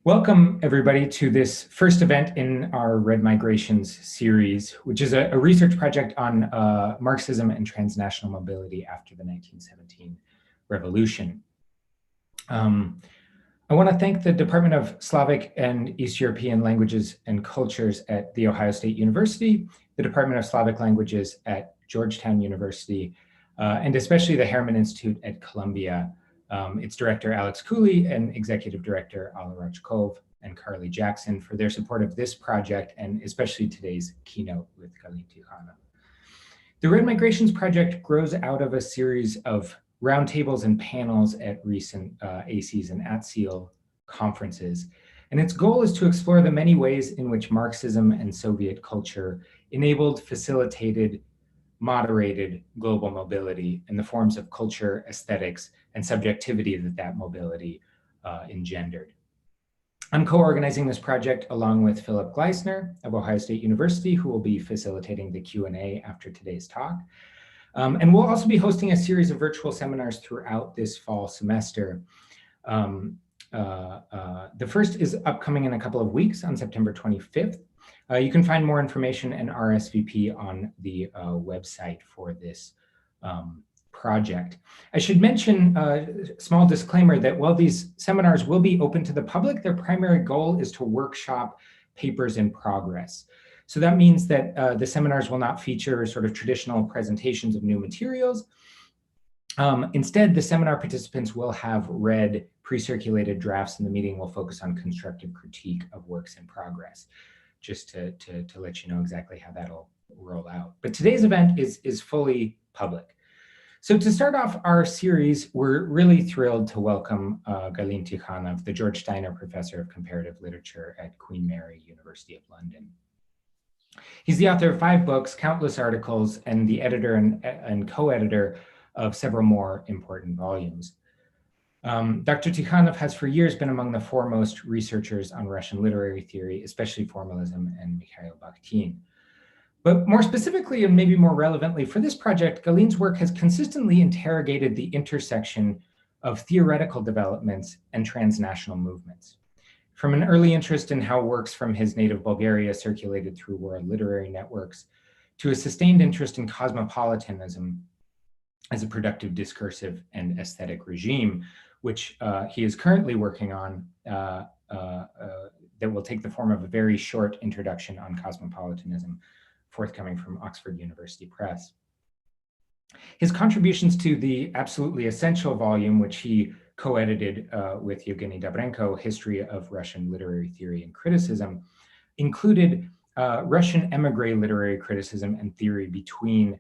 Welcome, everybody, to this first event in our Red Migrations series, which is a research project on Marxism and transnational mobility after the 1917 revolution. I want to thank the Department of Slavic and East European Languages and Cultures at The Ohio State University, the Department of Slavic Languages at Georgetown University, and especially the Harriman Institute at Columbia. Its director, Alex Cooley, and executive director, Alla Rajkov and Carly Jackson for their support of this project, and especially today's keynote with Galin Tihanov. The Red Migrations Project grows out of a series of roundtables and panels at recent ACES and ATSEAL conferences. And its goal is to explore the many ways in which Marxism and Soviet culture enabled, facilitated, moderated global mobility in the forms of culture, aesthetics, and subjectivity that mobility engendered. I'm co-organizing this project along with Philip Gleissner of Ohio State University, who will be facilitating the Q&A after today's talk. And we'll also be hosting a series of virtual seminars throughout this fall semester. The first is upcoming in a couple of weeks on September 25th. You can find more information and RSVP on the website for this project. I should mention a small disclaimer that while these seminars will be open to the public, their primary goal is to workshop papers in progress. So that means that the seminars will not feature sort of traditional presentations of new materials. Instead, the seminar participants will have read pre-circulated drafts, and the meeting will focus on constructive critique of works in progress, just to let you know exactly how that'll roll out. But today's event is fully public. So to start off our series, we're really thrilled to welcome Galin Tihanov, the George Steiner Professor of Comparative Literature at Queen Mary, University of London. He's the author of 5 books, countless articles, and the editor and co-editor of several more important volumes. Dr. Tihanov has for years been among the foremost researchers on Russian literary theory, especially formalism and Mikhail Bakhtin. But more specifically, and maybe more relevantly for this project, Galin's work has consistently interrogated the intersection of theoretical developments and transnational movements. From an early interest in how works from his native Bulgaria circulated through world literary networks, to a sustained interest in cosmopolitanism as a productive discursive and aesthetic regime, which he is currently working on that will take the form of a very short introduction on cosmopolitanism, forthcoming from Oxford University Press. His contributions to the absolutely essential volume, which he co-edited with Evgeny Dobrenko, History of Russian Literary Theory and Criticism, included Russian émigré literary criticism and theory between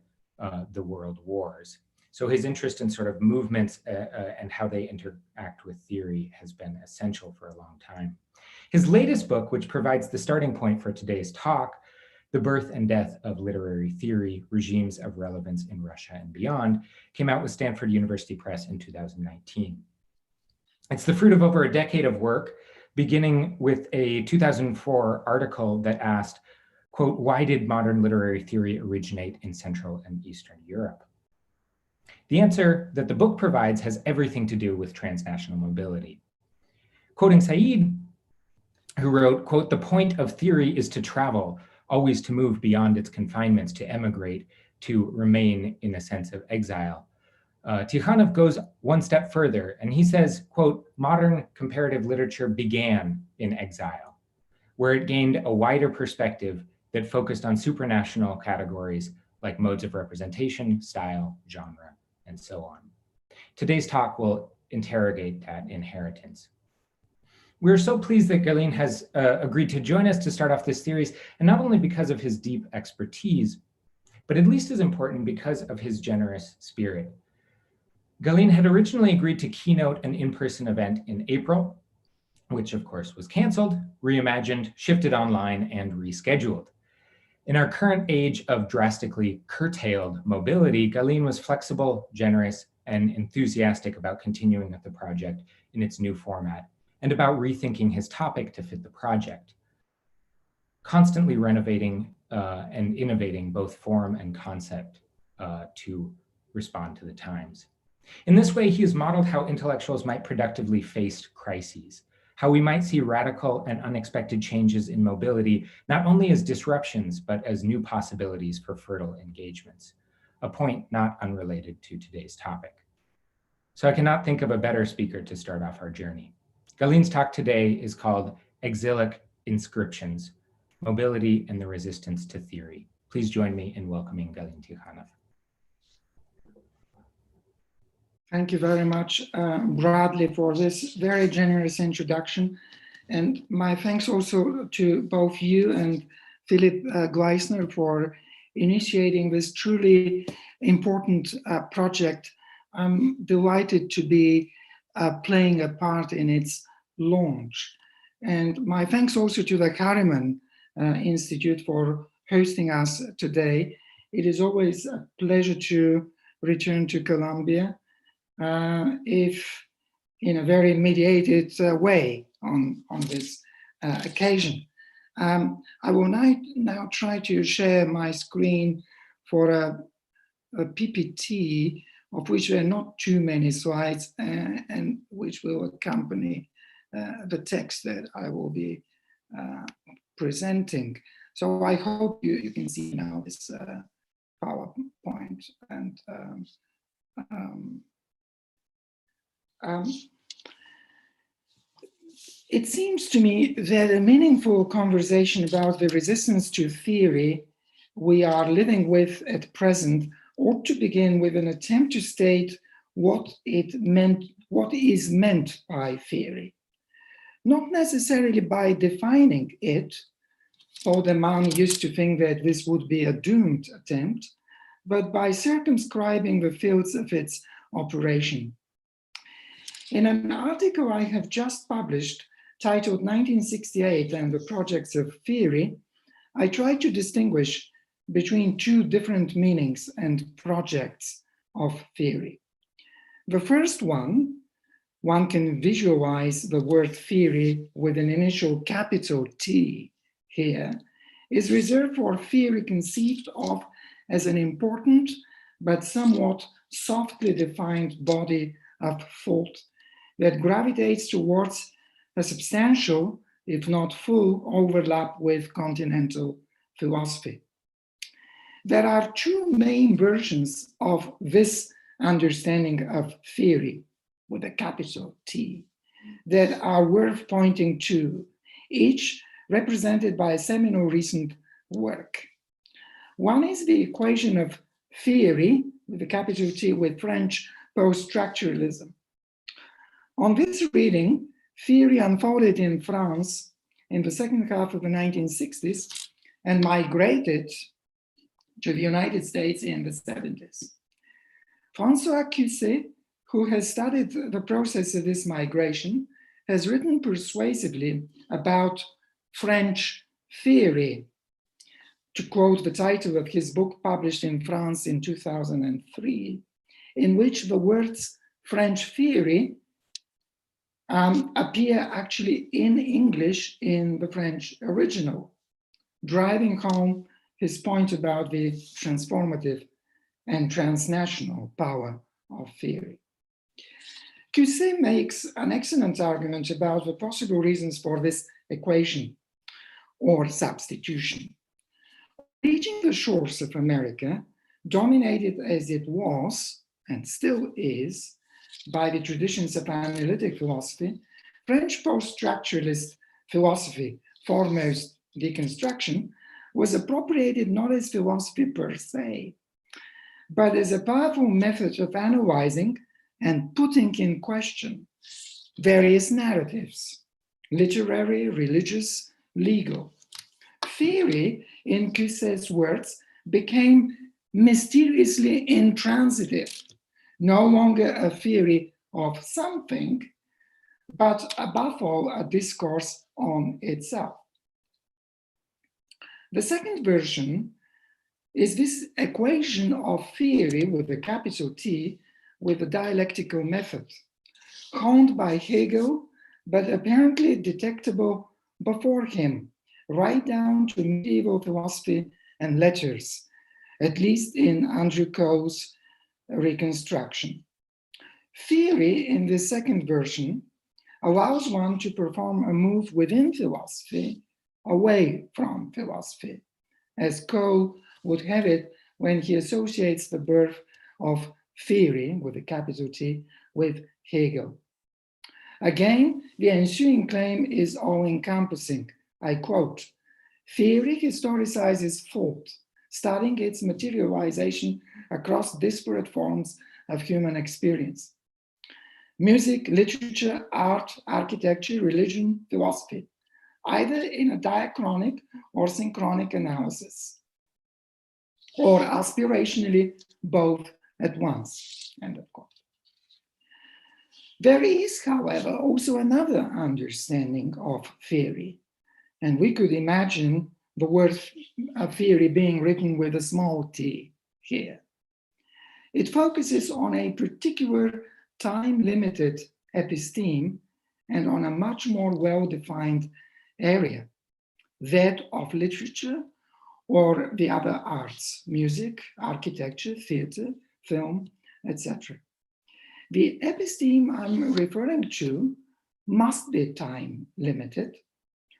the world wars. So his interest in sort of movements and how they interact with theory has been essential for a long time. His latest book, which provides the starting point for today's talk, The Birth and Death of Literary Theory, Regimes of Relevance in Russia and Beyond, came out with Stanford University Press in 2019. It's the fruit of over a decade of work, beginning with a 2004 article that asked, quote, "Why did modern literary theory originate in Central and Eastern Europe?" The answer that the book provides has everything to do with transnational mobility. Quoting Said, who wrote, quote, "The point of theory is to travel, always to move beyond its confinements, to emigrate, to remain in a sense of exile." Tihanov goes one step further, and he says, quote, "Modern comparative literature began in exile, where it gained a wider perspective that focused on supranational categories like modes of representation, style, genre, and so on." Today's talk will interrogate that inheritance. We're so pleased that Galin has agreed to join us to start off this series, and not only because of his deep expertise, but at least as important because of his generous spirit. Galin had originally agreed to keynote an in-person event in April, which of course was canceled, reimagined, shifted online, and rescheduled. In our current age of drastically curtailed mobility, Galin was flexible, generous, and enthusiastic about continuing with the project in its new format, and about rethinking his topic to fit the project, constantly renovating and innovating both form and concept to respond to the times. In this way, he has modeled how intellectuals might productively face crises, how we might see radical and unexpected changes in mobility, not only as disruptions, but as new possibilities for fertile engagements, a point not unrelated to today's topic. So I cannot think of a better speaker to start off our journey. Galin's talk today is called Exilic Inscriptions, Mobility and the Resistance to Theory. Please join me in welcoming Galin Tihanov. Thank you very much, Bradley, for this very generous introduction. And my thanks also to both you and Philip Gleissner for initiating this truly important project. I'm delighted to be playing a part in its launch. And my thanks also to the Harriman Institute for hosting us today. It is always a pleasure to return to Columbia, if in a very mediated way on this occasion. I will now try to share my screen for a PPT, of which there are not too many slides, and which will accompany the text that I will be presenting. So I hope you can see now this PowerPoint. And it seems to me that a meaningful conversation about the resistance to theory we are living with at present ought to begin with an attempt to state what is meant by theory. Not necessarily by defining it, although Mann used to think that this would be a doomed attempt, but by circumscribing the fields of its operation. In an article I have just published, titled 1968 and the Projects of Theory, I try to distinguish between two different meanings and projects of theory. The first one can visualize the word theory with an initial capital T here, is reserved for theory conceived of as an important but somewhat softly defined body of thought that gravitates towards a substantial, if not full, overlap with continental philosophy. There are two main versions of this understanding of theory, with a capital T, that are worth pointing to, each represented by a seminal recent work. One is the equation of theory, with a capital T, with French post-structuralism. On this reading, theory unfolded in France in the second half of the 1960s and migrated to the United States in the 70s. François Cuisset, who has studied the process of this migration, has written persuasively about French theory, to quote the title of his book published in France in 2003, in which the words French theory appear actually in English in the French original, driving home his point about the transformative and transnational power of theory. Cuisset makes an excellent argument about the possible reasons for this equation or substitution. Reaching the shores of America, dominated as it was and still is by the traditions of analytic philosophy, French post-structuralist philosophy, foremost deconstruction, was appropriated not as philosophy per se, but as a powerful method of analyzing and putting in question various narratives, literary, religious, legal. Theory, in Cuisset's words, became mysteriously intransitive, no longer a theory of something, but above all, a discourse on itself. The second version is this equation of theory with a capital T with a dialectical method, honed by Hegel, but apparently detectable before him, right down to medieval philosophy and letters, at least in Andrew Coe's reconstruction. Theory in the second version allows one to perform a move within philosophy, away from philosophy, as Cole would have it when he associates the birth of theory, with a capital T, with Hegel. Again, the ensuing claim is all-encompassing. I quote, "Theory historicizes thought, studying its materialization across disparate forms of human experience. Music, literature, art, architecture, religion, philosophy, either in a diachronic or synchronic analysis, or aspirationally both at once," end of quote. There is, however, also another understanding of theory, and we could imagine the word theory being written with a small t here. It focuses on a particular time-limited episteme and on a much more well-defined area, that of literature or the other arts, music, architecture, theater, film, etc. The episteme I'm referring to must be time-limited,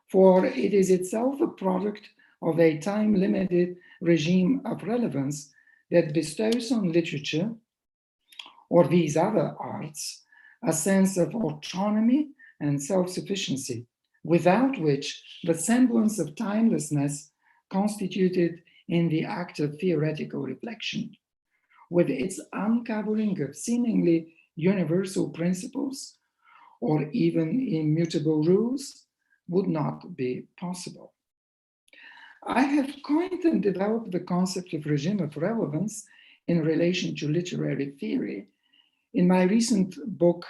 for it is itself a product of a time-limited regime of relevance that bestows on literature or these other arts a sense of autonomy and self-sufficiency, without which the semblance of timelessness constituted in the act of theoretical reflection, with its uncovering of seemingly universal principles or even immutable rules, would not be possible. I have coined and developed the concept of regime of relevance in relation to literary theory in my recent book,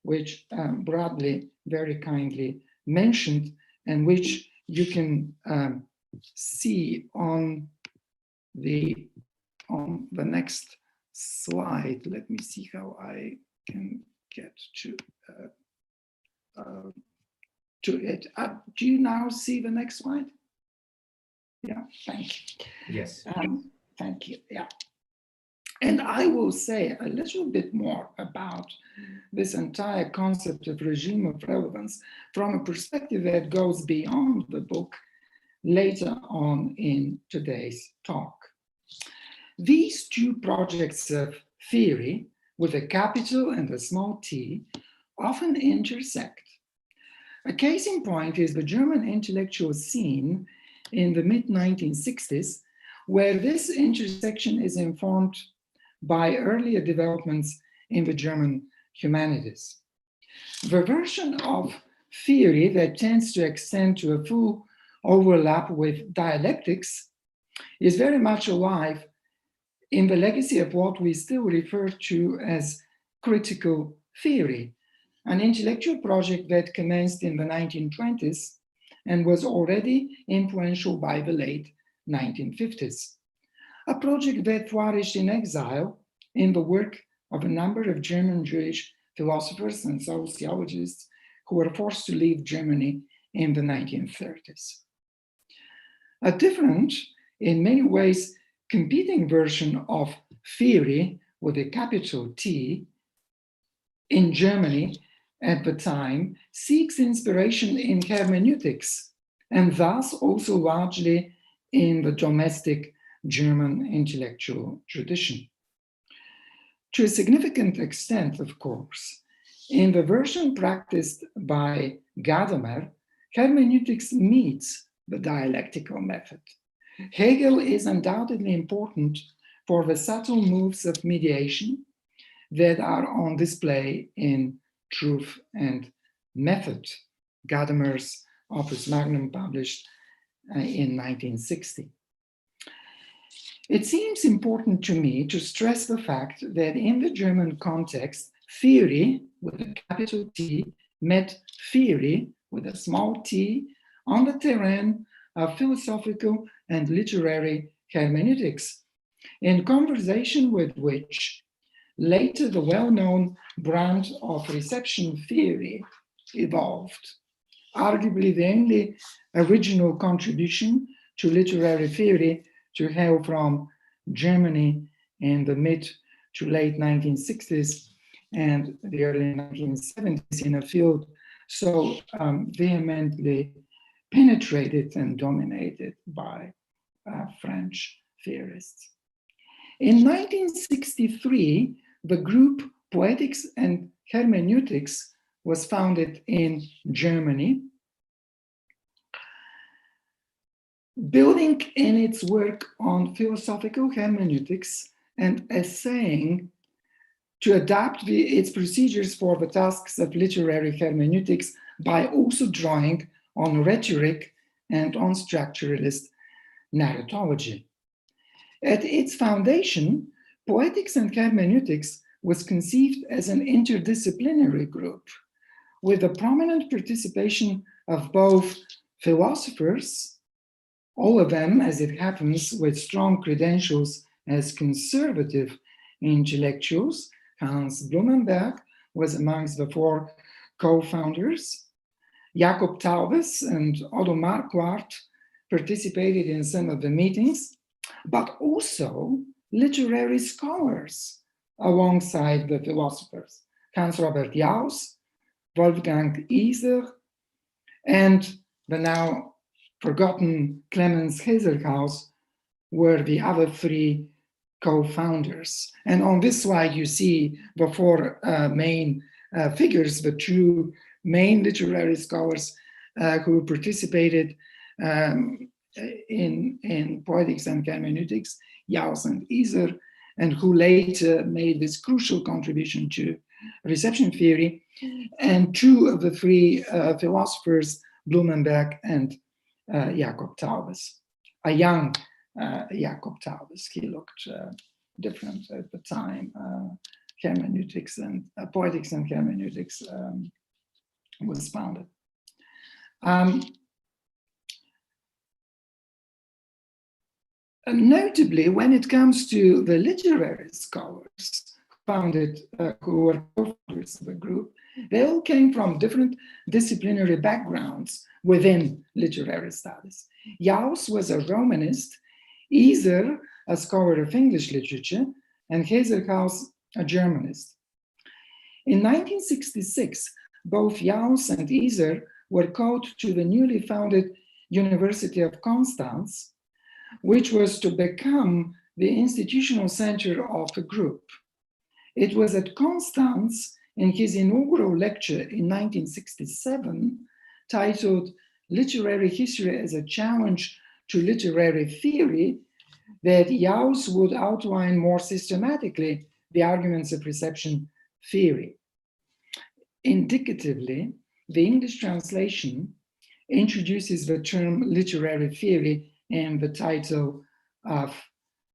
which Bradley very kindly mentioned, and which you can see on the next slide. Let me see how I can get to it. Do you now see the next slide? Yeah, thank you. Yes. Thank you, yeah. And I will say a little bit more about this entire concept of regime of relevance from a perspective that goes beyond the book later on in today's talk. These two projects of theory, with a capital and a small t, often intersect. A case in point is the German intellectual scene in the mid-1960s, where this intersection is informed by earlier developments in the German humanities. The version of theory that tends to extend to a full overlap with dialectics is very much alive in the legacy of what we still refer to as critical theory, an intellectual project that commenced in the 1920s and was already influential by the late 1950s. A project that flourished in exile in the work of a number of German Jewish philosophers and sociologists who were forced to leave Germany in the 1930s. A different, in many ways, competing version of theory with a capital T in Germany at the time seeks inspiration in hermeneutics, and thus also largely in the domestic German intellectual tradition. To a significant extent, of course, in the version practiced by Gadamer, hermeneutics meets the dialectical method. Hegel is undoubtedly important for the subtle moves of mediation that are on display in Truth and Method, Gadamer's opus magnum published in 1960. It seems important to me to stress the fact that in the German context, theory with a capital T met theory with a small t on the terrain of philosophical and literary hermeneutics, in conversation with which later the well-known brand of reception theory evolved, arguably the only original contribution to literary theory to hail from Germany in the mid to late 1960s and the early 1970s in a field so vehemently penetrated and dominated by French theorists. In 1963, the group Poetics and Hermeneutics was founded in Germany, building in its work on philosophical hermeneutics and essaying to adapt its procedures for the tasks of literary hermeneutics by also drawing on rhetoric and on structuralist narratology. At its foundation, Poetics and Hermeneutics was conceived as an interdisciplinary group with the prominent participation of both philosophers, all of them, as it happens, with strong credentials as conservative intellectuals. Hans Blumenberg was amongst the four co-founders. Jacob Taubes and Otto Marquardt participated in some of the meetings, but also literary scholars alongside the philosophers. Hans Robert Jauss, Wolfgang Iser, and the now forgotten Clemens Hazelhaus were the other three co-founders. And on this slide, you see the four main figures, the two main literary scholars who participated in Poetics and Hermeneutics, Jauss and Iser, and who later made this crucial contribution to reception theory, and two of the three philosophers, Blumenberg and Jacob Taubes, a young Jacob Taubes. He looked different at the time. Hermeneutics and Poetics and Hermeneutics was founded. Notably, when it comes to the literary scholars who were co-founders of the group, they all came from different disciplinary backgrounds within literary studies. Jauss was a Romanist, Iser a scholar of English literature, and Hazelhaus a Germanist. In 1966, both Jauss and Iser were called to the newly founded University of Constance, which was to become the institutional center of the group. It was at Constance, in his inaugural lecture in 1967, titled Literary History as a Challenge to Literary Theory, that Jauss would outline more systematically the arguments of reception theory. Indicatively, the English translation introduces the term literary theory in the title of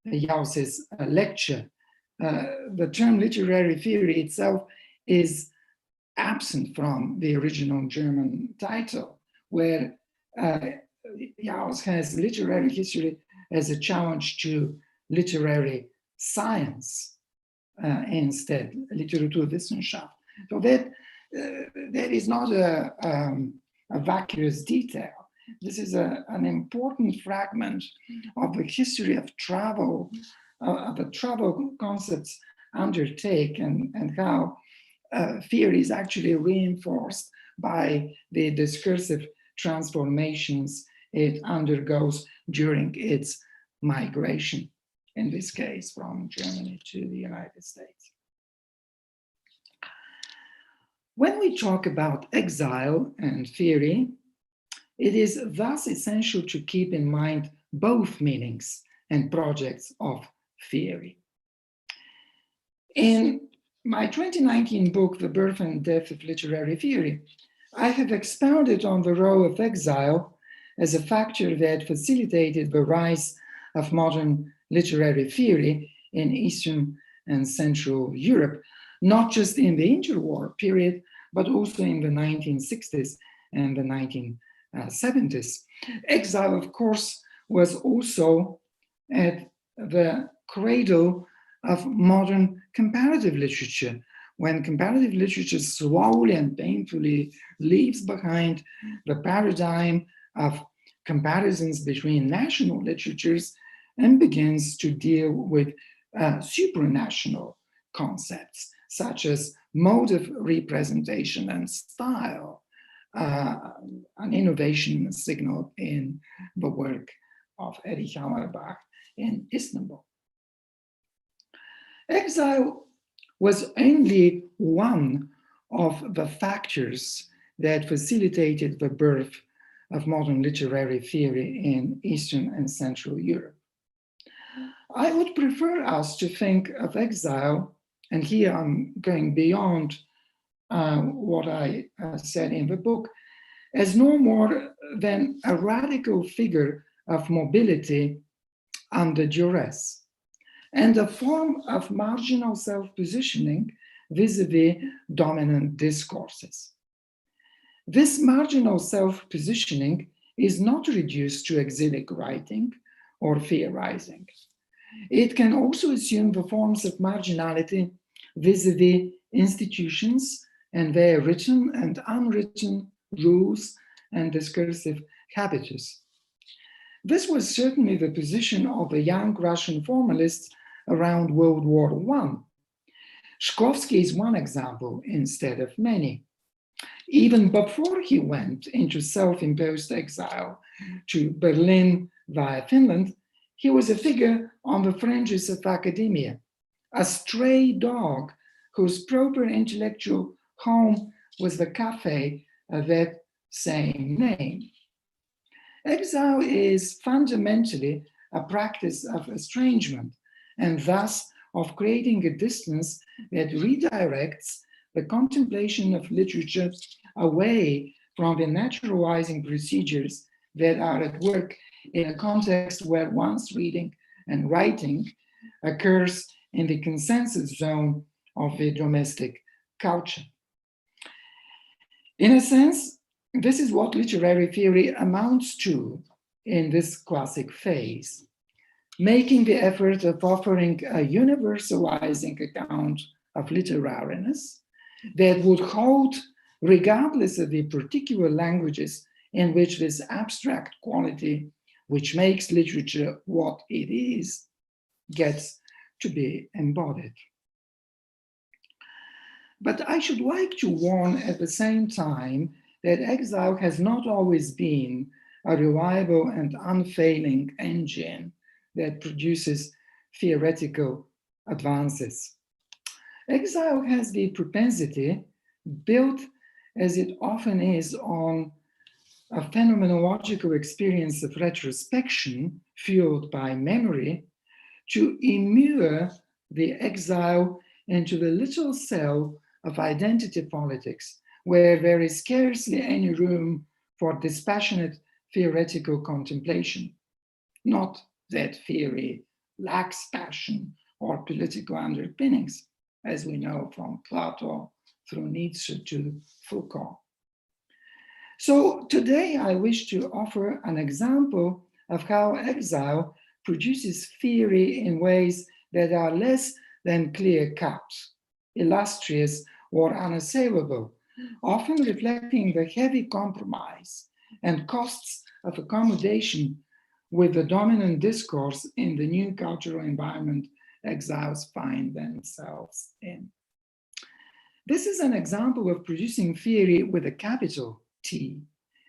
Jauss's lecture. The term literary theory itself is absent from the original German title, where Jauss has literary history as a challenge to literary science instead, Literaturwissenschaft. So that is not a vacuous detail. This is an important fragment of the history of travel, the travel concepts undertake, and how theory is actually reinforced by the discursive transformations it undergoes during its migration, in this case from Germany to the United States. When we talk about exile and theory, it is thus essential to keep in mind both meanings and projects of theory. In my 2019 book, The Birth and Death of Literary Theory, I have expounded on the role of exile as a factor that facilitated the rise of modern literary theory in Eastern and Central Europe, not just in the interwar period, but also in the 1960s and the 1970s. Exile, of course, was also at the cradle of modern comparative literature, when comparative literature slowly and painfully leaves behind the paradigm of comparisons between national literatures and begins to deal with supranational concepts, such as mode of representation and style, an innovation signal in the work of Erich Hammerbach in Istanbul. Exile was only one of the factors that facilitated the birth of modern literary theory in Eastern and Central Europe. I would prefer us to think of exile, and here I'm going beyond what I said in the book, as no more than a radical figure of mobility under duress, and a form of marginal self-positioning vis-a-vis dominant discourses. This marginal self-positioning is not reduced to exilic writing or theorizing. It can also assume the forms of marginality vis-a-vis institutions and their written and unwritten rules and discursive habitus. This was certainly the position of the young Russian formalists around World War I. Shklovsky is one example instead of many. Even before he went into self-imposed exile to Berlin via Finland, he was a figure on the fringes of academia, a stray dog whose proper intellectual home was the cafe of that same name. Exile is fundamentally a practice of estrangement, and thus of creating a distance that redirects the contemplation of literature away from the naturalizing procedures that are at work in a context where one's reading and writing occurs in the consensus zone of the domestic culture. In a sense, this is what literary theory amounts to in this classic phase, making the effort of offering a universalizing account of literariness that would hold regardless of the particular languages in which this abstract quality, which makes literature what it is, gets to be embodied. But I should like to warn at the same time that exile has not always been a reliable and unfailing engine that produces theoretical advances. Exile has the propensity, built as it often is on a phenomenological experience of retrospection fueled by memory, to immure the exile into the little cell of identity politics, where there is scarcely any room for dispassionate theoretical contemplation. Not that theory lacks passion or political underpinnings, as we know from Plato through Nietzsche to Foucault. So today I wish to offer an example of how exile produces theory in ways that are less than clear-cut, illustrious, or unassailable, often reflecting the heavy compromise and costs of accommodation with the dominant discourse in the new cultural environment exiles find themselves in. This is an example of producing theory with a capital T,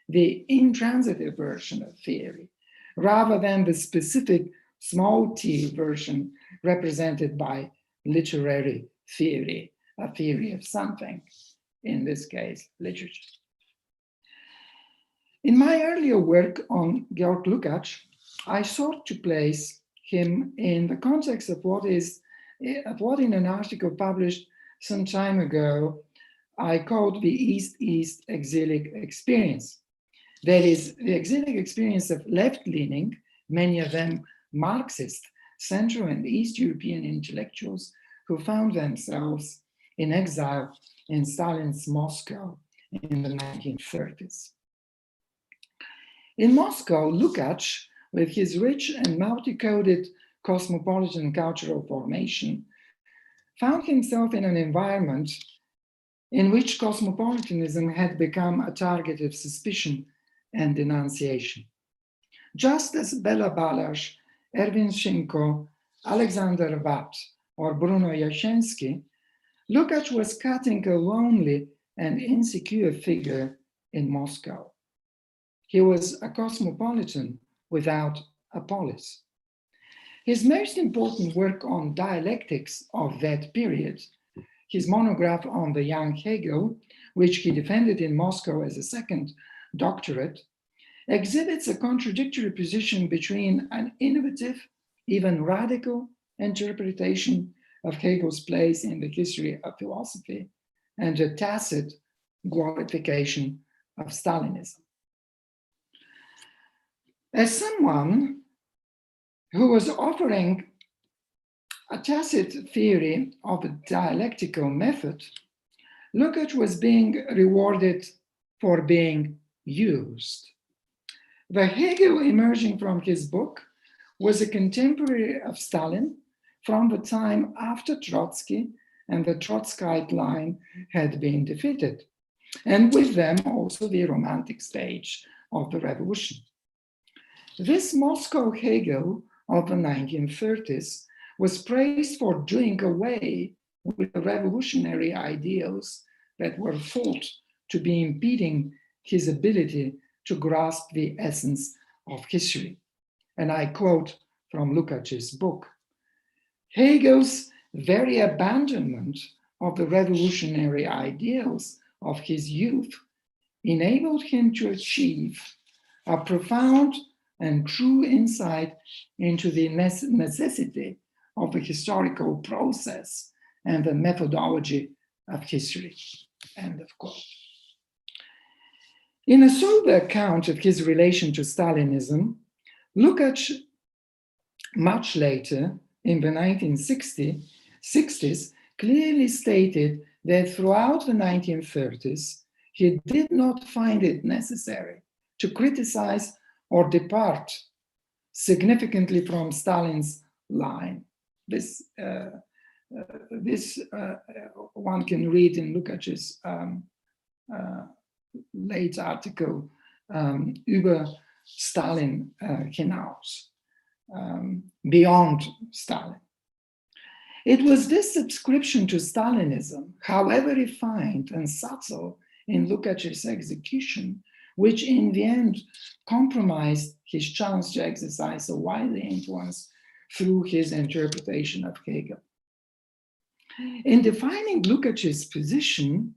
the intransitive version of theory, rather than the specific small t version represented by literary theory, a theory of something, in this case, literature. In my earlier work on Georg Lukács, I sought to place him in the context of what in an article published some time ago, I called the East-East exilic experience. That is, the exilic experience of left-leaning, many of them Marxist, Central and East European intellectuals who found themselves in exile in Stalin's Moscow in the 1930s. In Moscow, Lukács, with his rich and multi-coded cosmopolitan cultural formation, found himself in an environment in which cosmopolitanism had become a target of suspicion and denunciation. Just as Bela Balázs, Erwin Schinko, Alexander Watt, or Bruno Jaschensky, Lukács was cutting a lonely and insecure figure in Moscow. He was a cosmopolitan without a polis. His most important work on dialectics of that period, his monograph on the young Hegel, which he defended in Moscow as a second doctorate, exhibits a contradictory position between an innovative, even radical interpretation of Hegel's place in the history of philosophy and a tacit glorification of Stalinism. As someone who was offering a tacit theory of a dialectical method, Lukács was being rewarded for being used. The Hegel emerging from his book was a contemporary of Stalin from the time after Trotsky and the Trotskyite line had been defeated, and with them also the romantic stage of the revolution. This Moscow Hegel of the 1930s was praised for doing away with the revolutionary ideals that were thought to be impeding his ability to grasp the essence of history. And I quote from Lukács's book, Hegel's very abandonment of the revolutionary ideals of his youth enabled him to achieve a profound and true insight into the necessity of the historical process and the methodology of history. End of quote. In a sober account of his relation to Stalinism, Lukács, much later in the 1960s, clearly stated that throughout the 1930s, he did not find it necessary to criticize or depart significantly from Stalin's line. This one can read in Lukács's late article über Stalin hinaus, beyond Stalin. It was this subscription to Stalinism, however refined and subtle in Lukács's execution, which in the end compromised his chance to exercise a wider influence through his interpretation of Hegel. In defining Lukács's position,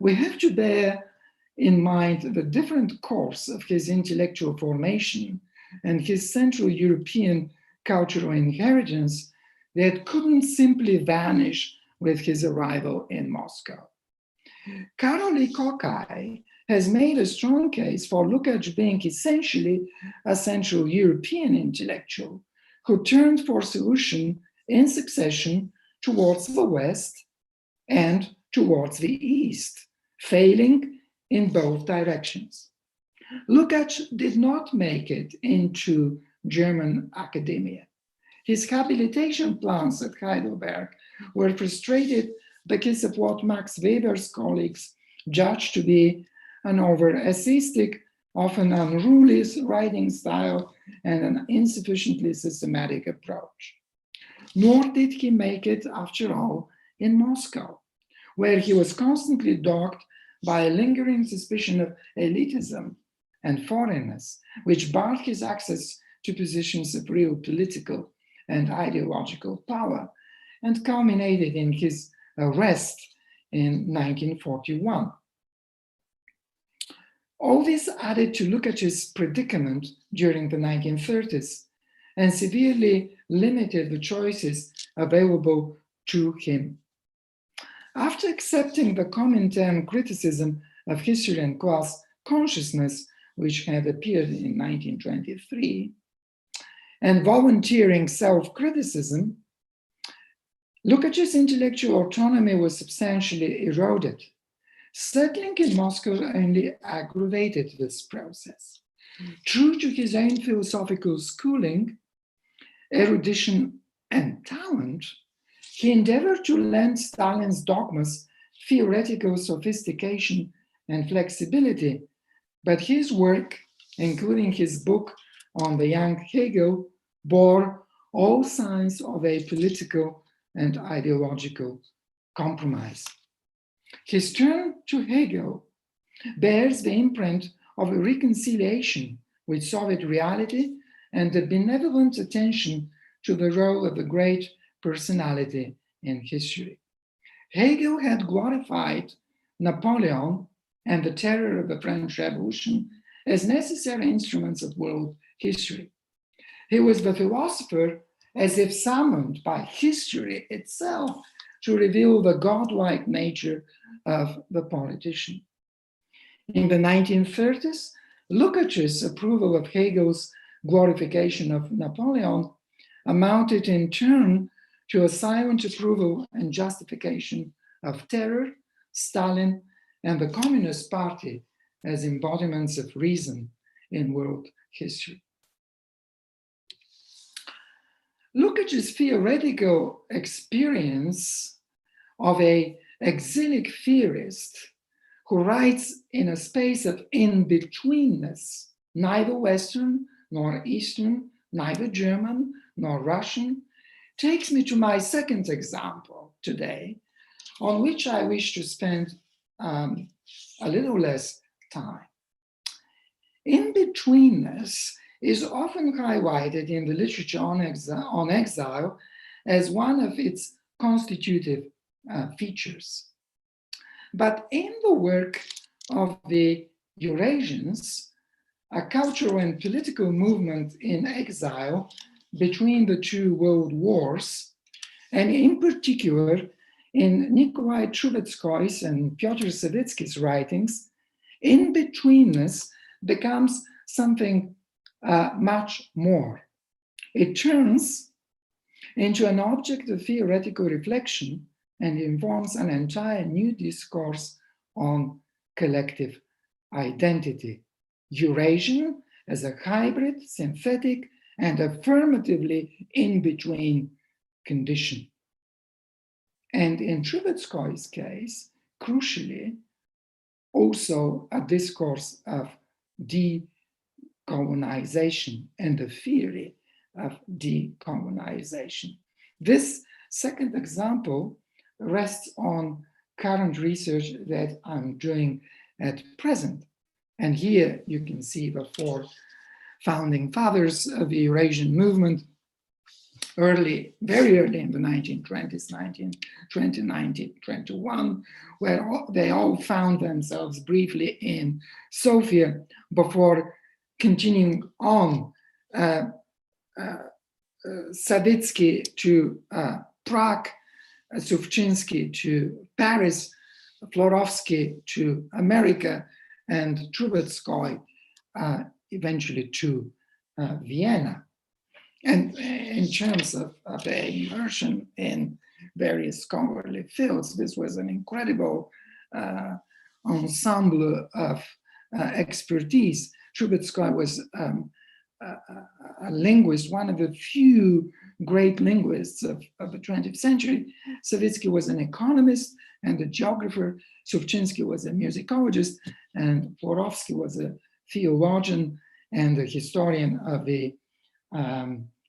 we have to bear in mind the different course of his intellectual formation and his Central European cultural inheritance that couldn't simply vanish with his arrival in Moscow. Károly Kokály has made a strong case for Lukács being essentially a Central European intellectual who turned for solution in succession towards the West and towards the East, failing in both directions. Lukács did not make it into German academia. His habilitation plans at Heidelberg were frustrated because of what Max Weber's colleagues judged to be an over-essayistic, often unruly writing style and an insufficiently systematic approach. Nor did he make it, after all, in Moscow, where he was constantly dogged by a lingering suspicion of elitism and foreignness, which barred his access to positions of real political and ideological power, and culminated in his arrest in 1941. All this added to Lukács's predicament during the 1930s and severely limited the choices available to him. After accepting the Comintern criticism of history and class consciousness, which had appeared in 1923, and volunteering self-criticism, Lukács's intellectual autonomy was substantially eroded. Settling in Moscow only aggravated this process. True to his own philosophical schooling, erudition, and talent, he endeavored to lend Stalin's dogmas theoretical sophistication and flexibility, but his work, including his book on the young Hegel, bore all signs of a political and ideological compromise. His turn to Hegel bears the imprint of a reconciliation with Soviet reality and a benevolent attention to the role of a great personality in history. Hegel had glorified Napoleon and the terror of the French Revolution as necessary instruments of world history. He was the philosopher as if summoned by history itself to reveal the godlike nature of the politician. In the 1930s, Lukács's approval of Hegel's glorification of Napoleon amounted in turn to a silent approval and justification of terror, Stalin, and the Communist Party as embodiments of reason in world history. Lukács's theoretical experience of an exilic theorist who writes in a space of in-betweenness, neither Western nor Eastern, neither German nor Russian, takes me to my second example today, on which I wish to spend a little less time. In-betweenness is often highlighted in the literature on exile as one of its constitutive features. But in the work of the Eurasians, a cultural and political movement in exile between the two world wars, and in particular in Nikolai Trubetskoy's and Pyotr Savitsky's writings, in-betweenness becomes something much more. It turns into an object of theoretical reflection and informs an entire new discourse on collective identity. Eurasian as a hybrid, synthetic, and affirmatively in-between condition. And in Trubetskoy's case, crucially, also a discourse of decolonization and the theory of decolonization. This second example rests on current research that I'm doing at present. And here you can see the four founding fathers of the Eurasian movement, very early in the 1920s, 1920, 1921, where they all found themselves briefly in Sofia before continuing on, Savitsky to Prague, Suvchinsky to Paris, Florovsky to America, and Trubetskoy eventually to Vienna. And in terms of their immersion in various scholarly fields, this was an incredible ensemble of expertise. Trubetskoy was a linguist, one of the few great linguists of the 20th century. Savitsky was an economist and a geographer. Suvchinsky was a musicologist, and Florovsky was a theologian and a historian of the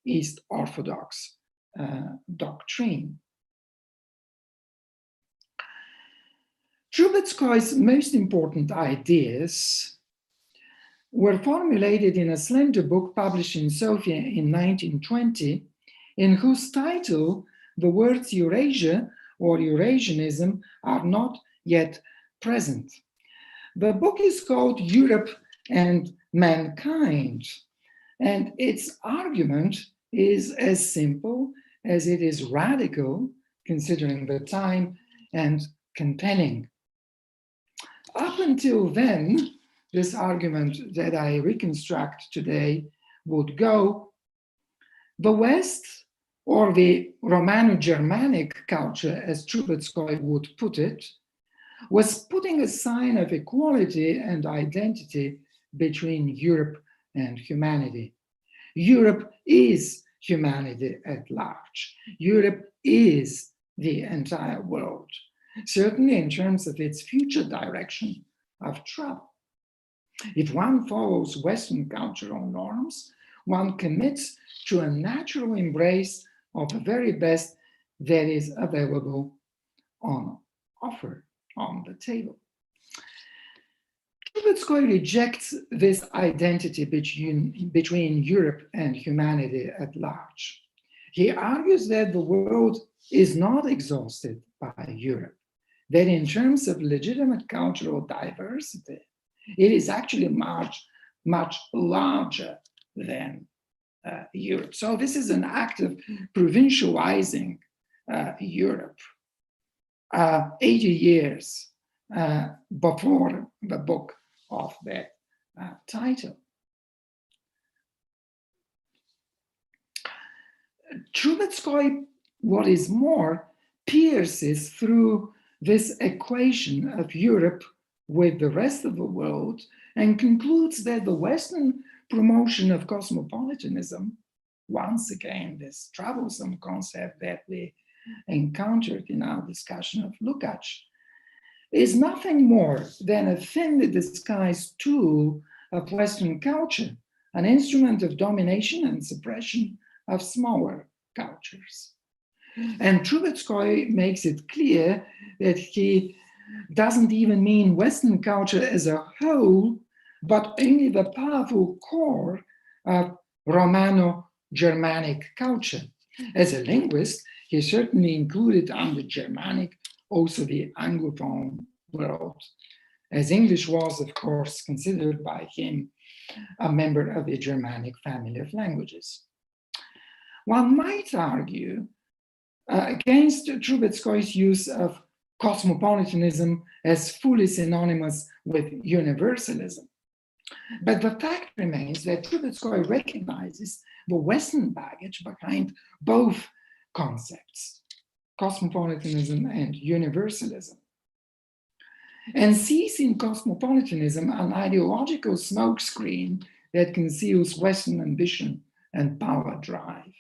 East Orthodox doctrine. Trubetskoy's most important ideas were formulated in a slender book published in Sofia in 1920, in whose title the words Eurasia or Eurasianism are not yet present. The book is called Europe and Mankind, and its argument is as simple as it is radical, considering the time, and compelling. Up until then, this argument that I reconstruct today would go, the West, or the Romano-Germanic culture, as Trubetskoy would put it, was putting a sign of equality and identity between Europe and humanity. Europe is humanity at large. Europe is the entire world, certainly in terms of its future direction of travel. If one follows Western cultural norms, one commits to a natural embrace of the very best that is available on offer on the table. Trubetskoy rejects this identity between Europe and humanity at large. He argues that the world is not exhausted by Europe, that in terms of legitimate cultural diversity, it is actually much, much larger than Europe. So this is an act of provincializing Europe 80 years before the book of that title. Trubetskoy, what is more, pierces through this equation of Europe with the rest of the world and concludes that the Western promotion of cosmopolitanism, once again, this troublesome concept that we encountered in our discussion of Lukács, is nothing more than a thinly disguised tool of Western culture, an instrument of domination and suppression of smaller cultures. And Trubetskoy makes it clear that he doesn't even mean Western culture as a whole, but only the powerful core of Romano-Germanic culture. As a linguist, he certainly included under Germanic also the Anglophone world, as English was, of course, considered by him a member of the Germanic family of languages. One might argue against Trubetskoy's use of cosmopolitanism as fully synonymous with universalism. But the fact remains that Trubetskoy recognizes the Western baggage behind both concepts, cosmopolitanism and universalism, and sees in cosmopolitanism an ideological smokescreen that conceals Western ambition and power drive.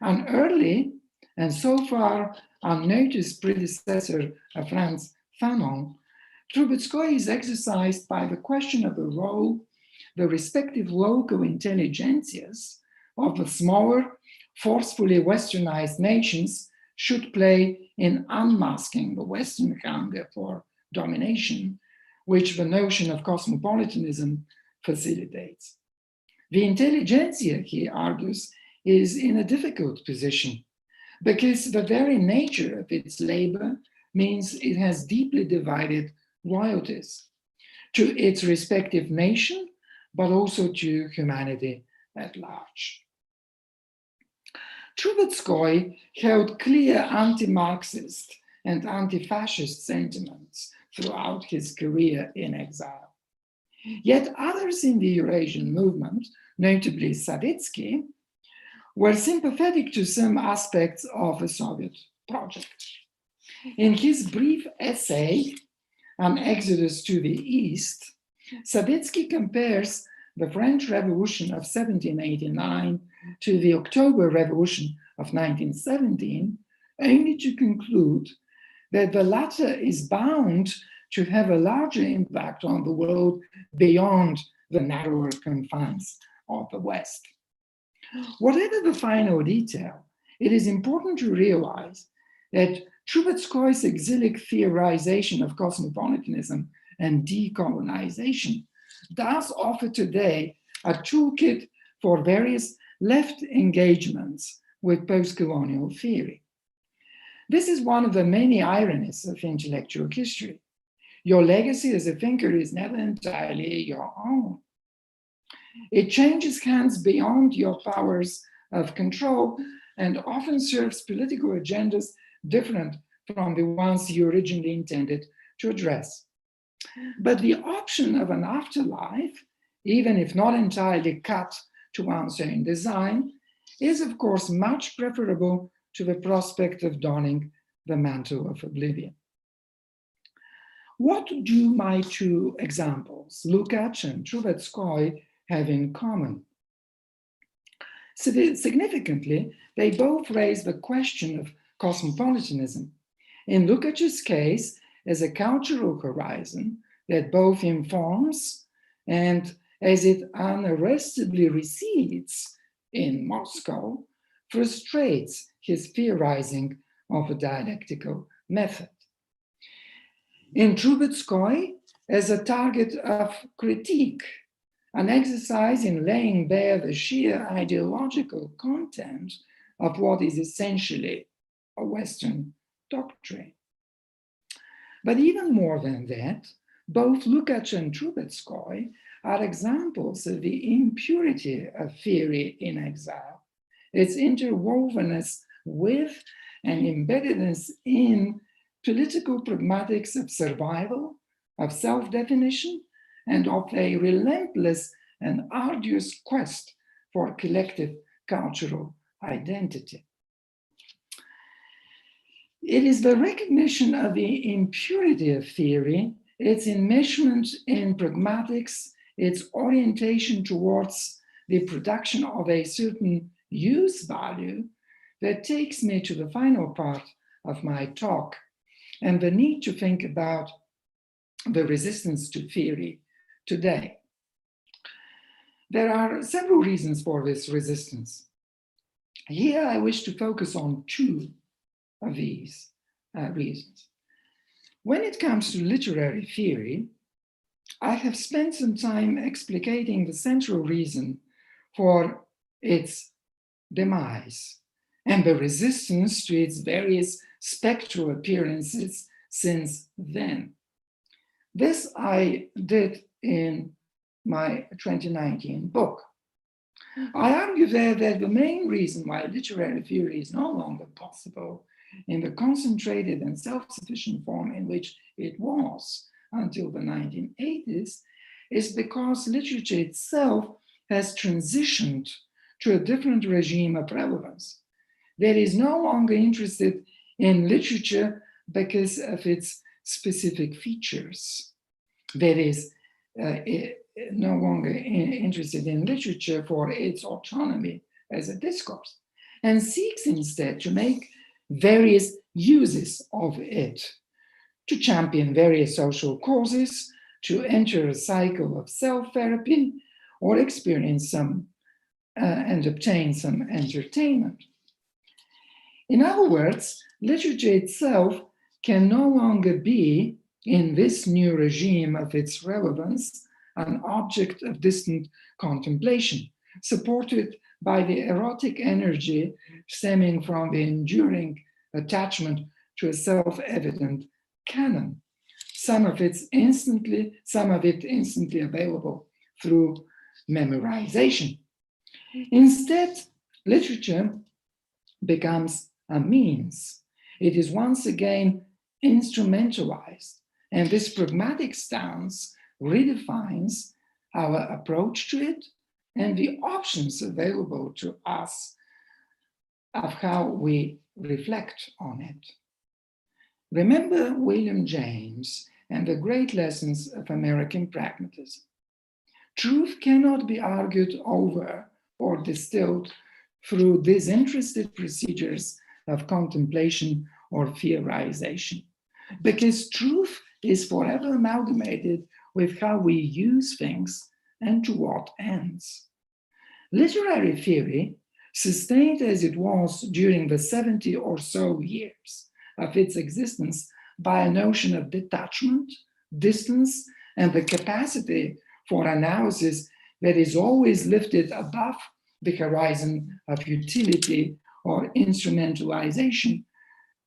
An early and so far unnoticed predecessor of Frantz Fanon, Trubetskoy is exercised by the question of the role the respective local intelligentsias of the smaller, forcefully westernized nations should play in unmasking the Western hunger for domination, which the notion of cosmopolitanism facilitates. The intelligentsia, he argues, is in a difficult position because the very nature of its labor means it has deeply divided loyalties to its respective nation, but also to humanity at large. Trubetskoy held clear anti-Marxist and anti-fascist sentiments throughout his career in exile. Yet others in the Eurasian movement, notably Savitsky, were sympathetic to some aspects of the Soviet project. In his brief essay, An Exodus to the East, Savitsky compares the French Revolution of 1789 to the October Revolution of 1917, only to conclude that the latter is bound to have a larger impact on the world beyond the narrower confines of the West. Whatever the final detail, it is important to realize that Trubetskoy's exilic theorization of cosmopolitanism and decolonization does offer today a toolkit for various left engagements with post-colonial theory. This is one of the many ironies of intellectual history. Your legacy as a thinker is never entirely your own. It changes hands beyond your powers of control and often serves political agendas different from the ones you originally intended to address. But the option of an afterlife, even if not entirely cut to one's own design, is of course much preferable to the prospect of donning the mantle of oblivion. What do my two examples, Lukács and Trubetskoy, have in common? Significantly, they both raise the question of cosmopolitanism. In Lukács's case, as a cultural horizon that both informs and, as it unarrestably recedes in Moscow, frustrates his theorizing of a dialectical method. In Trubetskoy, as a target of critique, an exercise in laying bare the sheer ideological content of what is essentially a Western doctrine. But even more than that, both Lukács and Trubetskoy are examples of the impurity of theory in exile, its interwovenness with and embeddedness in political pragmatics of survival, of self-definition, and of a relentless and arduous quest for collective cultural identity. It is the recognition of the impurity of theory, its enmeshment in pragmatics, its orientation towards the production of a certain use value, that takes me to the final part of my talk and the need to think about the resistance to theory today. There are several reasons for this resistance. Here I wish to focus on two of these reasons. When it comes to literary theory, I have spent some time explicating the central reason for its demise and the resistance to its various spectral appearances since then. This I did in my 2019 book. I argue there that the main reason why literary theory is no longer possible in the concentrated and self-sufficient form in which it was until the 1980s is because literature itself has transitioned to a different regime of relevance. That is no longer interested in literature because of its specific features. That is no longer interested in literature for its autonomy as a discourse, and seeks instead to make various uses of it, to champion various social causes, to enter a cycle of self-therapy, or experience some and obtain some entertainment. In other words, literature itself can no longer be, in this new regime of its relevance, an object of distant contemplation, supported by the erotic energy stemming from the enduring attachment to a self-evident canon, some of it instantly available through memorization. Instead, literature becomes a means. It is once again instrumentalized, and this pragmatic stance redefines our approach to it and the options available to us of how we reflect on it. Remember William James and the great lessons of American pragmatism. Truth cannot be argued over or distilled through disinterested procedures of contemplation or theorization, because truth is forever amalgamated with how we use things and to what ends. Literary theory, sustained as it was during the 70 or so years of its existence by a notion of detachment, distance, and the capacity for analysis that is always lifted above the horizon of utility or instrumentalization,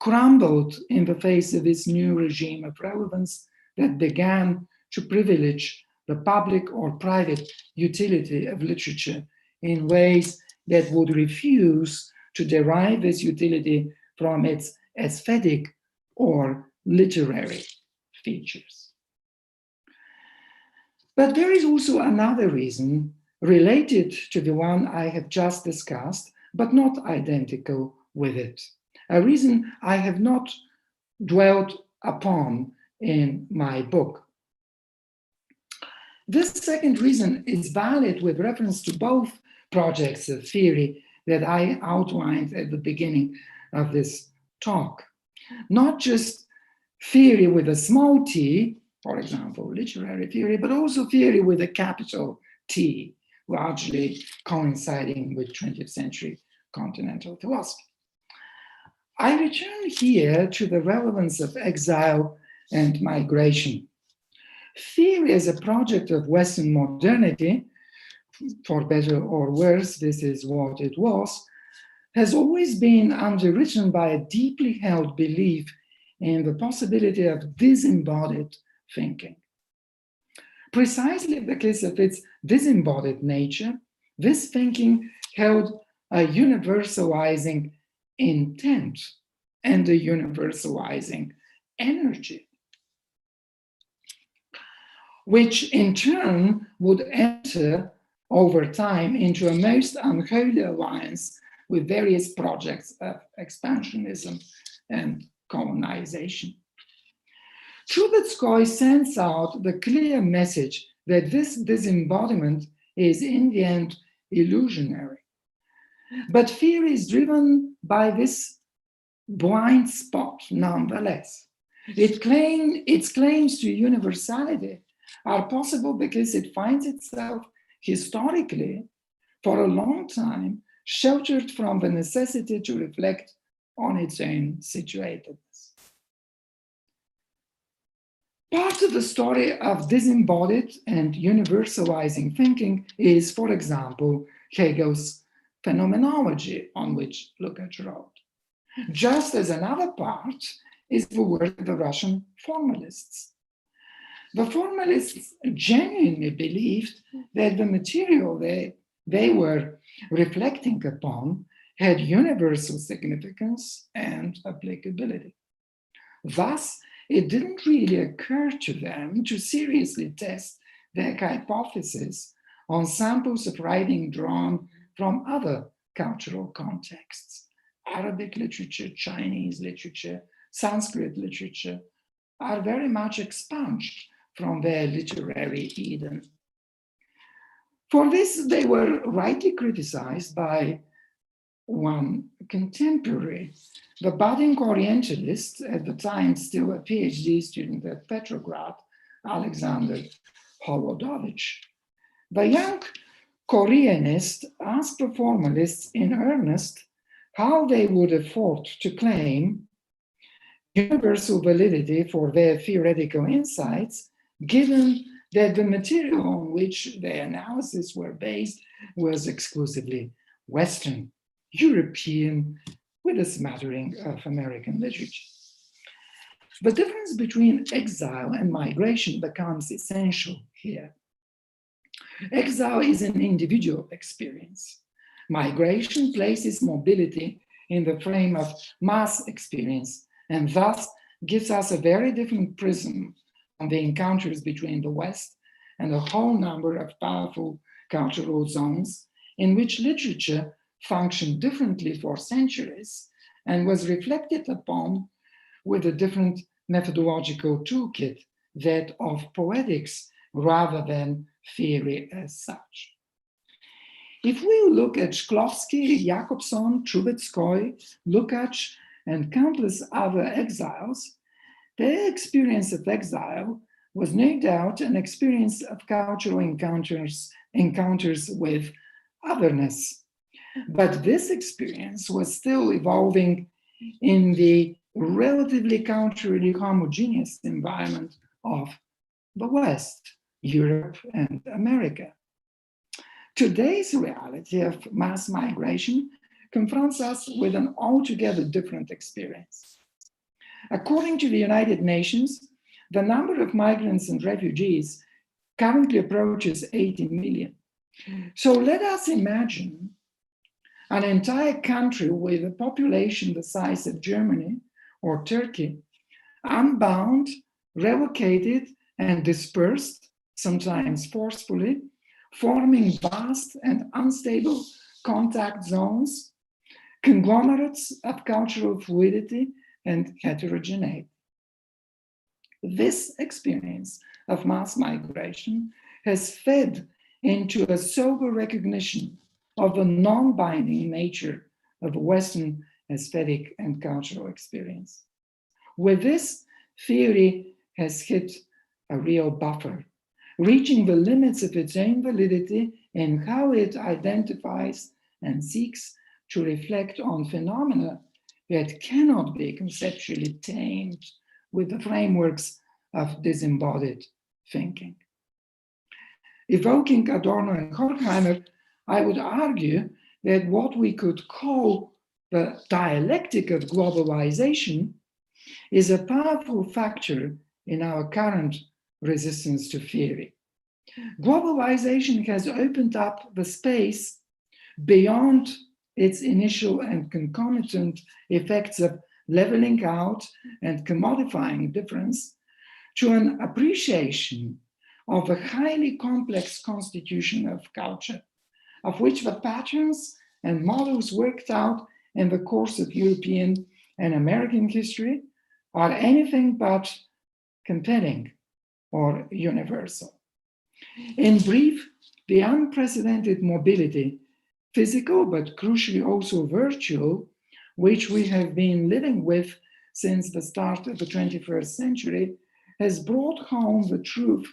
crumbled in the face of this new regime of relevance that began to privilege the public or private utility of literature in ways that would refuse to derive this utility from its aesthetic or literary features. But there is also another reason related to the one I have just discussed, but not identical with it. A reason I have not dwelt upon in my book. This second reason is valid with reference to both projects of theory that I outlined at the beginning of this talk. Not just theory with a small t, for example, literary theory, but also theory with a capital T, largely coinciding with 20th century continental philosophy. I return here to the relevance of exile and migration. Theory as a project of Western modernity, for better or worse, this is what it was, has always been underwritten by a deeply held belief in the possibility of disembodied thinking. Precisely because of its disembodied nature, this thinking held a universalizing intent and a universalizing energy, which in turn would enter over time into a most unholy alliance with various projects of expansionism and colonization. Trubetskoy sends out the clear message that this disembodiment is in the end illusionary. But fear is driven by this blind spot nonetheless. Its claims to universality are possible because it finds itself historically for a long time sheltered from the necessity to reflect on its own situatedness. Part of the story of disembodied and universalizing thinking is, for example, Hegel's phenomenology, on which Lukács wrote. Just as another part is the work of the Russian formalists. The formalists genuinely believed that the material they were reflecting upon had universal significance and applicability. Thus, it didn't really occur to them to seriously test their hypothesis on samples of writing drawn from other cultural contexts. Arabic literature, Chinese literature, Sanskrit literature are very much expunged from their literary Eden. For this, they were rightly criticized by one contemporary, the budding Orientalist, at the time still a PhD student at Petrograd, Alexander Holodovich. The young Koreanist asked the formalists in earnest how they would afford to claim universal validity for their theoretical insights, given that the material on which their analysis were based was exclusively Western, European, with a smattering of American literature. The difference between exile and migration becomes essential here. Exile is an individual experience. Migration places mobility in the frame of mass experience, and thus gives us a very different prism on the encounters between the West and a whole number of powerful cultural zones in which literature functioned differently for centuries and was reflected upon with a different methodological toolkit, that of poetics rather than theory as such. If we look at Shklovsky, Jakobson, Trubetskoy, Lukács, and countless other exiles, their experience of exile was no doubt an experience of cultural encounters with otherness. But this experience was still evolving in the relatively culturally homogeneous environment of the West, Europe, and America. Today's reality of mass migration confronts us with an altogether different experience. According to the United Nations, the number of migrants and refugees currently approaches 80 million. So let us imagine an entire country with a population the size of Germany or Turkey, unbound, relocated, and dispersed, sometimes forcefully, forming vast and unstable contact zones, conglomerates of cultural fluidity and heterogeneity. This experience of mass migration has fed into a sober recognition of the non-binding nature of Western aesthetic and cultural experience. With this, theory has hit a real buffer, reaching the limits of its own validity in how it identifies and seeks to reflect on phenomena that cannot be conceptually tamed with the frameworks of disembodied thinking. Evoking Adorno and Horkheimer, I would argue that what we could call the dialectic of globalization is a powerful factor in our current resistance to theory. Globalization has opened up the space beyond its initial and concomitant effects of leveling out and commodifying difference to an appreciation of a highly complex constitution of culture, of which the patterns and models worked out in the course of European and American history are anything but compelling or universal. In brief, the unprecedented mobility, physical but crucially also virtual, which we have been living with since the start of the 21st century, has brought home the truth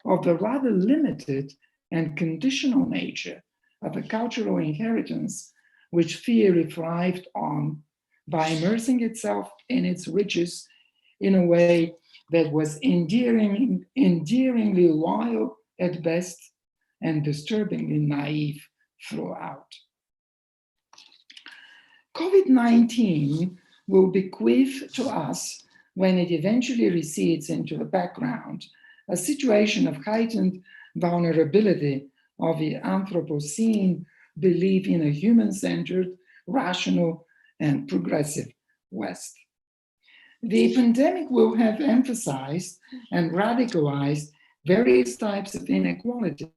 of the rather limited and conditional nature of a cultural inheritance which theory thrived on by immersing itself in its riches in a way that was endearingly loyal at best and disturbingly naive throughout. COVID-19 will bequeath to us, when it eventually recedes into the background, a situation of heightened vulnerability of the Anthropocene belief in a human-centered, rational, and progressive West. The pandemic will have emphasized and radicalized various types of inequality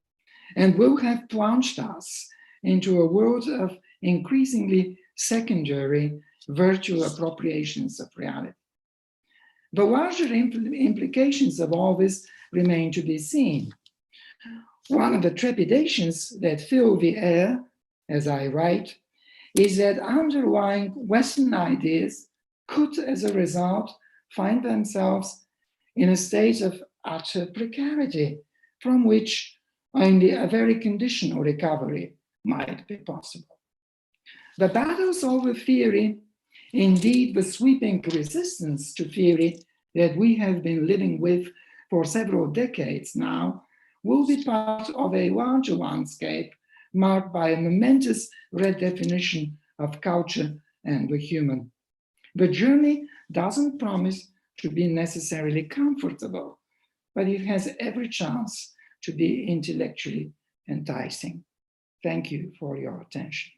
and will have plunged us into a world of increasingly secondary virtual appropriations of reality. The larger implications of all this remain to be seen. One of the trepidations that fill the air, as I write, is that underlying Western ideas could, as a result, find themselves in a state of utter precarity from which only a very conditional recovery might be possible. The battles over theory, indeed the sweeping resistance to theory that we have been living with for several decades now, will be part of a larger landscape marked by a momentous redefinition of culture and the human. The journey doesn't promise to be necessarily comfortable, but it has every chance to be intellectually enticing. Thank you for your attention.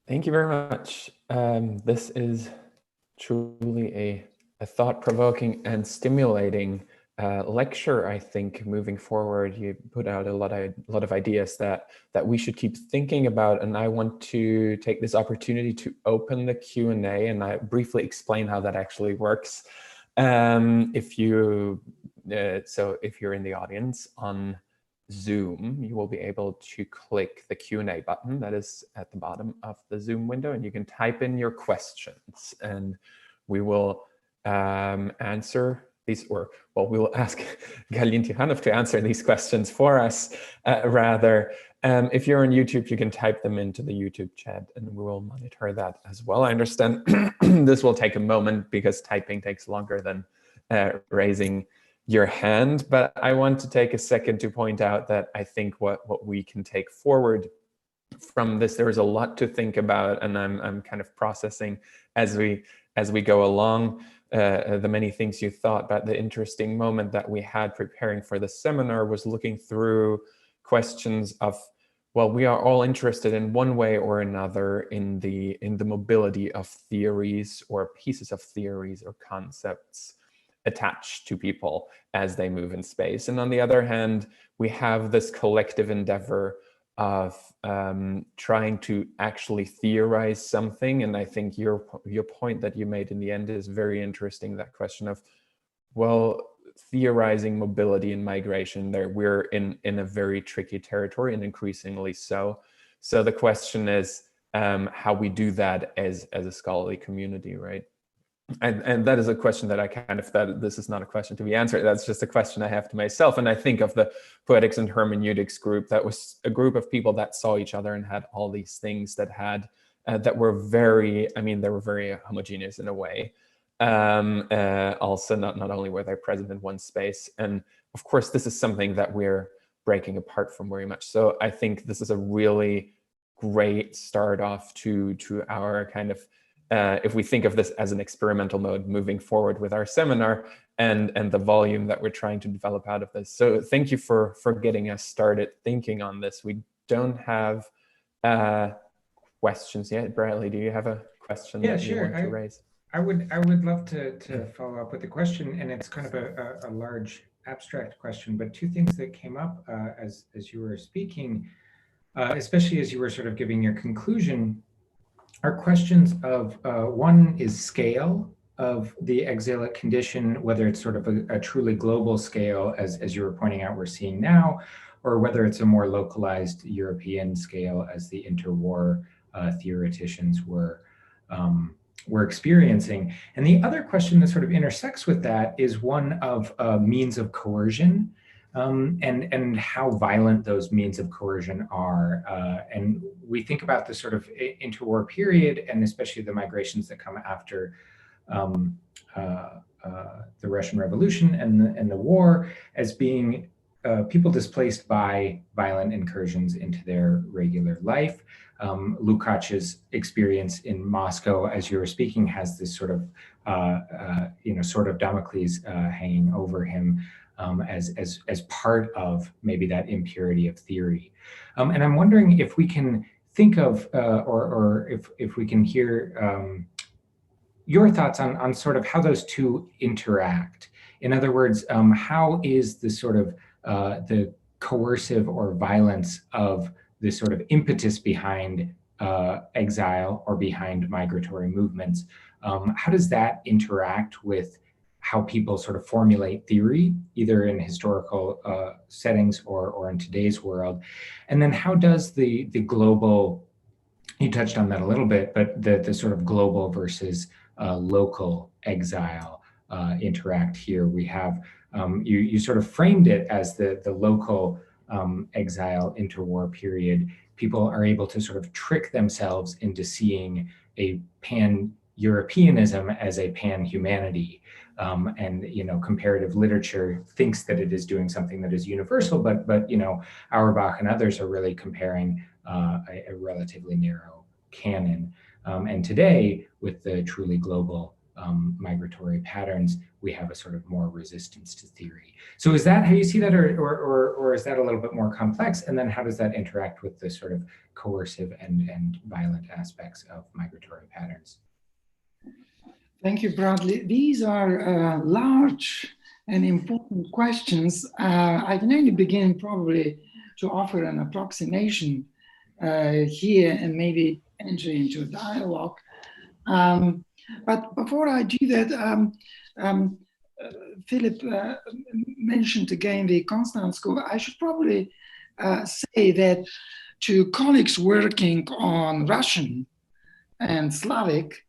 Thank you very much. This is truly a thought-provoking and stimulating lecture. I think moving forward, you put out a lot of ideas that we should keep thinking about, and I want to take this opportunity to open the Q&A and I briefly explain how that actually works. If you're in the audience on Zoom, you will be able to click the Q&A button that is at the bottom of the Zoom window, and you can type in your questions, and we will answer these, we will ask Galin Tihanov to answer these questions for us, rather. If you're on YouTube, you can type them into the YouTube chat, and we will monitor that as well. I understand this will take a moment because typing takes longer than raising your hand, but I want to take a second to point out that I think what we can take forward from this, there is a lot to think about, and I'm kind of processing as we go along the many things you thought. But the interesting moment that we had preparing for the seminar was looking through questions of, well, we are all interested in one way or another in the mobility of theories or pieces of theories or concepts attached to people as they move in space. And on the other hand, we have this collective endeavor of trying to actually theorize something. And I think your point that you made in the end is very interesting, that question of, well, theorizing mobility and migration, there we're in a very tricky territory, and increasingly so. So the question is how we do that as a scholarly community, right? And that is a question that I kind of, that this is not a question to be answered. That's just a question I have to myself. And I think of the Poetics and Hermeneutics group, that was a group of people that saw each other and had all these things that had that were very, they were very homogeneous in a way. Also, not only were they present in one space, and of course, this is something that we're breaking apart from very much. So I think this is a really great start off to our kind of, if we think of this as an experimental mode moving forward with our seminar and the volume that we're trying to develop out of this. So thank you for getting us started thinking on this. We don't have questions yet. Bradley, do you have a question that you want to raise? I would love to follow up with a question, and it's kind of a large abstract question, but two things that came up as you were speaking, especially as you were sort of giving your conclusion, are questions of one is scale of the exilic condition, whether it's sort of a truly global scale, as you were pointing out, we're seeing now, or whether it's a more localized European scale, as the interwar theoreticians were experiencing. And the other question that sort of intersects with that is one of means of coercion, and how violent those means of coercion are. And we think about the sort of interwar period, and especially the migrations that come after the Russian Revolution and the war, as being people displaced by violent incursions into their regular life. Lukasz's experience in Moscow, as you were speaking, has this sort of, sort of Damocles hanging over him as part of maybe that impurity of theory. And I'm wondering if we can think of, or if we can hear your thoughts on sort of how those two interact. In other words, how is the sort of the coercive or violence of this sort of impetus behind exile or behind migratory movements, how does that interact with how people sort of formulate theory, either in historical settings or in today's world? And then how does the global, you touched on that a little bit, but the sort of global versus local exile interact here? We have, you sort of framed it as the local exile interwar period. People are able to sort of trick themselves into seeing a pan-Europeanism as a pan-humanity. And comparative literature thinks that it is doing something that is universal, but Auerbach and others are really comparing a relatively narrow canon. And today, with the truly global migratory patterns, we have a sort of more resistance to theory. So is that how you see that, or is that a little bit more complex? And then how does that interact with the sort of coercive and violent aspects of migratory patterns? Thank you, Bradley. These are large and important questions. I can only begin probably to offer an approximation here and maybe enter into a dialogue. But before I do that, Philip mentioned again the Constance School. I should probably say that to colleagues working on Russian and Slavic,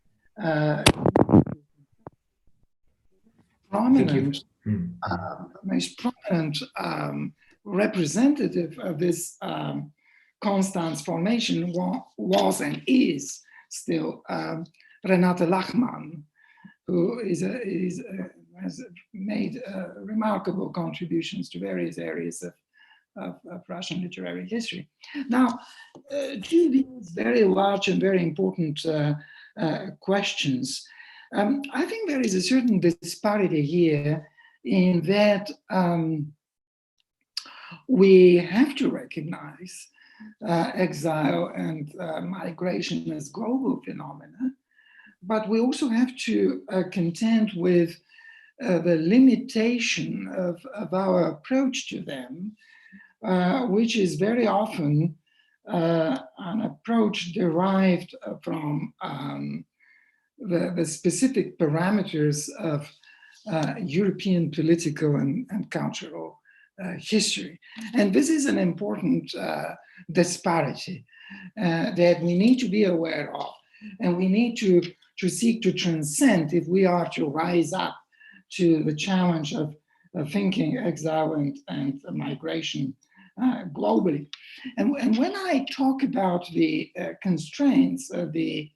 most prominent representative of this Constance formation was and is still Renate Lachmann, who has made remarkable contributions to various areas of Russian literary history. Now, to these very large and very important questions, I think there is a certain disparity here in that we have to recognize exile and migration as global phenomena, but we also have to contend with the limitation of our approach to them, which is very often an approach derived from the specific parameters of European political and cultural history. And this is an important disparity that we need to be aware of, and we need to seek to transcend if we are to rise up to the challenge of thinking exile and migration globally. And when I talk about the constraints of the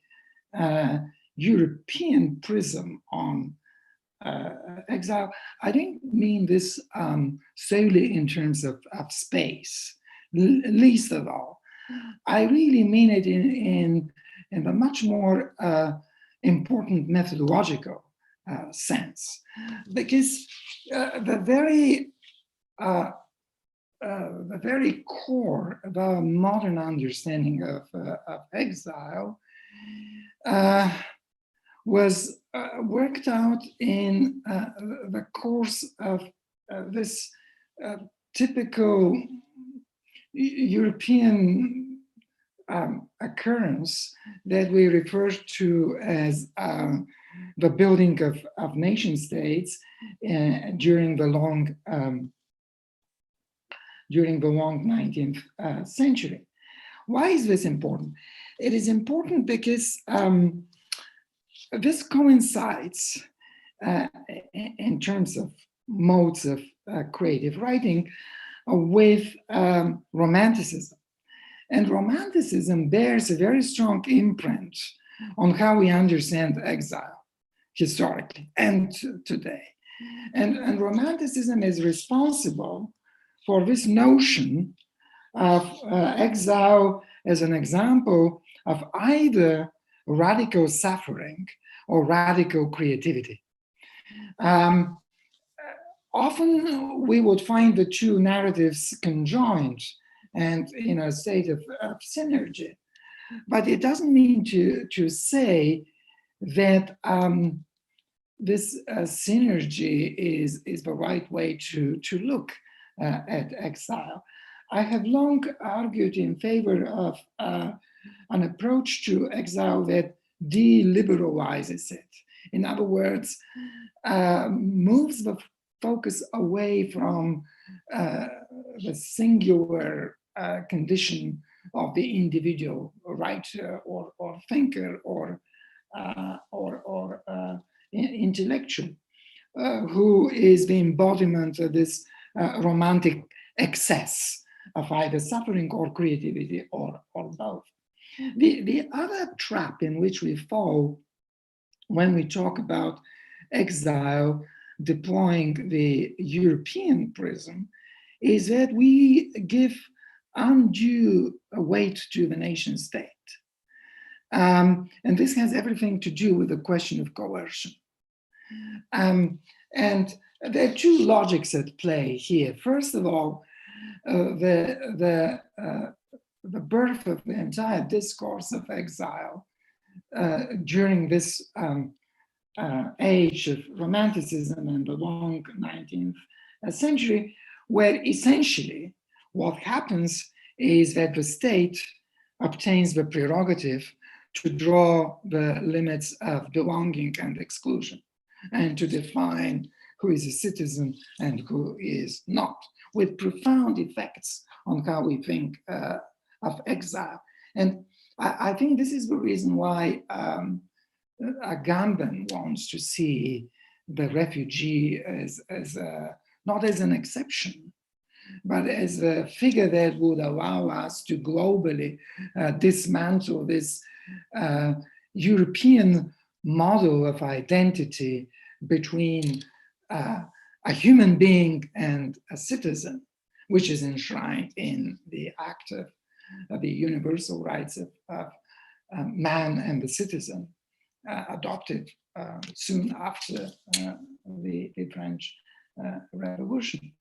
European prism on exile, I don't mean this solely in terms of space, least of all. I really mean it in a much more important methodological sense, because the very core of our modern understanding of exile was worked out in the course of this typical European occurrence that we refer to as the building of nation states during the long 19th century. Why is this important? It is important because this coincides in terms of modes of creative writing with Romanticism. And Romanticism bears a very strong imprint on how we understand exile historically and today. And Romanticism is responsible for this notion of exile as an example of either radical suffering or radical creativity. Often we would find the two narratives conjoined and in a state of synergy, but it doesn't mean to say that this synergy is the right way to look at exile. I have long argued in favor of an approach to exile that deliberalizes it. In other words, moves the focus away from the singular condition of the individual writer or thinker or intellectual, who is the embodiment of this romantic excess of either suffering or creativity or both. The other trap in which we fall when we talk about exile deploying the European prism is that we give undue weight to the nation state. And this has everything to do with the question of coercion. And there are two logics at play here. First of all, the birth of the entire discourse of exile during this age of Romanticism and the long 19th century, where essentially what happens is that the state obtains the prerogative to draw the limits of belonging and exclusion, and to define who is a citizen and who is not, with profound effects on how we think of exile. And I think this is the reason why Agamben wants to see the refugee as not as an exception, but as a figure that would allow us to globally dismantle this European model of identity between a human being and a citizen, which is enshrined in the Act of the Universal Rights of Man and the Citizen, adopted soon after the French Revolution.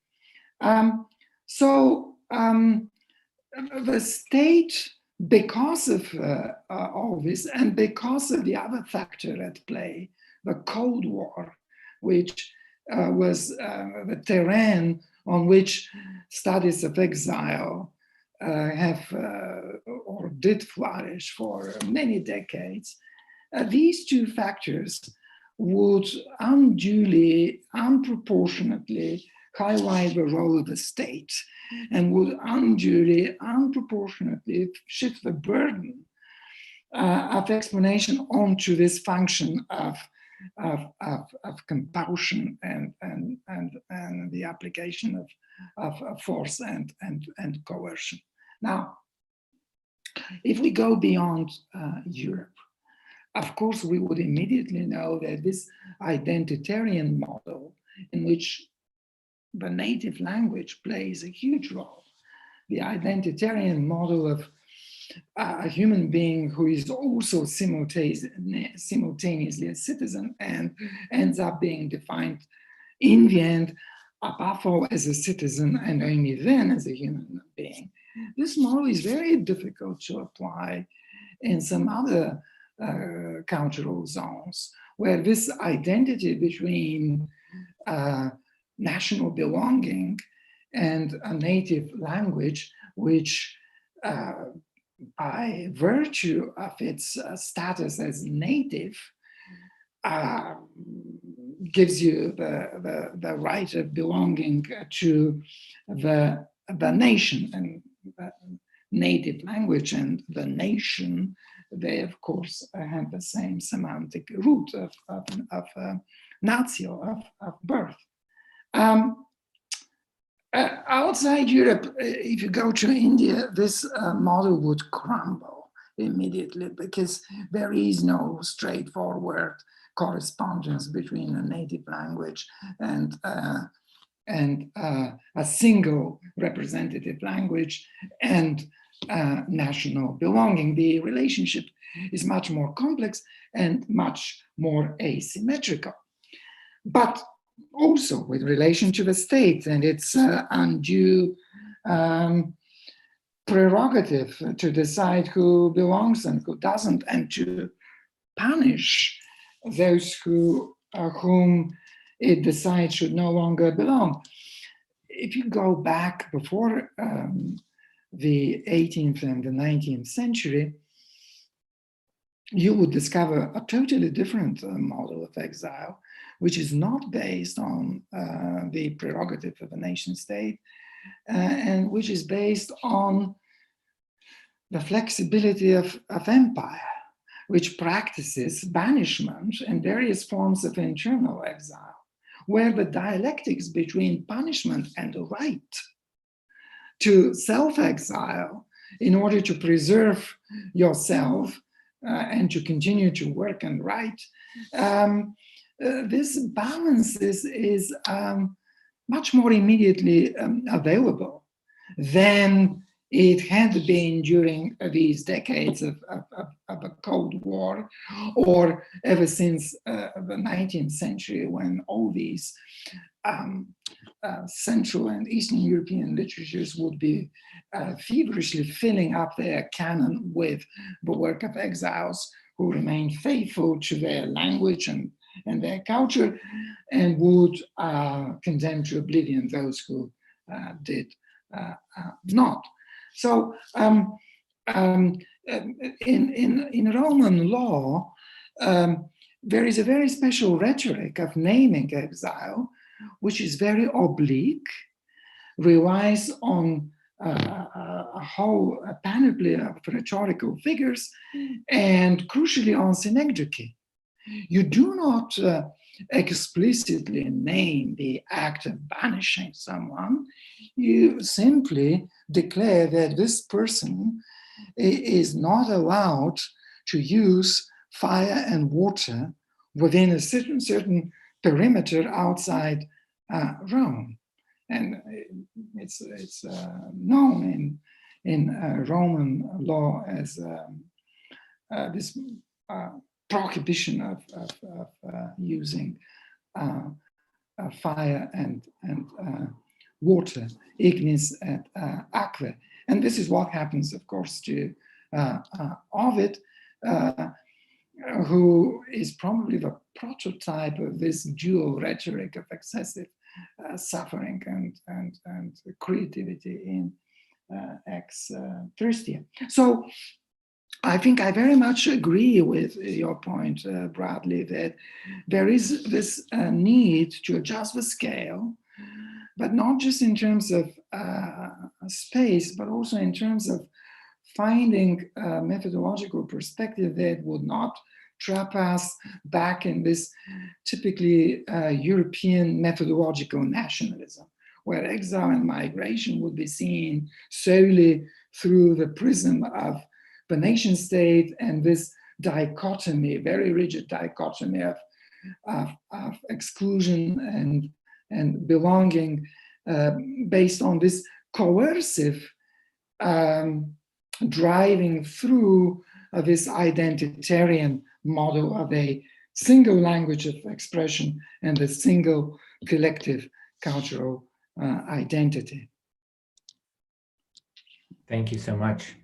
So the state, because of all this, and because of the other factor at play, the Cold War, which was the terrain on which studies of exile have or did flourish for many decades, these two factors would unduly, unproportionately highlight the role of the state and would unduly, unproportionately shift the burden of explanation onto this function of of compulsion and the application of force and coercion. Now, if we go beyond Europe, of course, we would immediately know that this identitarian model, in which the native language plays a huge role, the identitarian model of a human being who is also simultaneously a citizen and ends up being defined in the end, above all as a citizen and only then as a human being. This model is very difficult to apply in some other cultural zones, where this identity between national belonging and a native language, which by virtue of its status as native, gives you the right of belonging to the nation, and the native language and the nation, they of course have the same semantic root of natio, of birth. Outside Europe, if you go to India, this model would crumble immediately, because there is no straightforward correspondence between a native language and a single representative language and national belonging. The relationship is much more complex and much more asymmetrical. But also with relation to the state and its undue prerogative to decide who belongs and who doesn't, and to punish those whom it decides should no longer belong. If you go back before the 18th and the 19th century, you would discover a totally different model of exile, which is not based on the prerogative of a nation state, and which is based on the flexibility of empire, which practices banishment and various forms of internal exile, where the dialectics between punishment and the right to self-exile in order to preserve yourself and to continue to work and write, this balance is much more immediately available than it had been during these decades of a Cold War, or ever since the 19th century, when all these Central and Eastern European literatures would be feverishly filling up their canon with the work of exiles who remained faithful to their language and their culture, and would condemn to oblivion those who did not. So in Roman law, there is a very special rhetoric of naming exile, which is very oblique, relies on a whole panoply of rhetorical figures, and crucially on synecdoche. You do not explicitly name the act of banishing someone. You simply declare that this person is not allowed to use fire and water within a certain perimeter outside Rome. And it's known in Roman law as this prohibition of using fire and water, ignis et aquae. And this is what happens, of course, to Ovid, who is probably the prototype of this dual rhetoric of excessive suffering and creativity in Ex Thirstia. So I think I very much agree with your point, Bradley, that there is this need to adjust the scale, but not just in terms of space, but also in terms of finding a methodological perspective that would not trap us back in this typically European methodological nationalism, where exile and migration would be seen solely through the prism of the nation state and this dichotomy, very rigid dichotomy of exclusion and belonging based on this coercive driving through this identitarian model of a single language of expression and a single collective cultural identity. Thank you so much.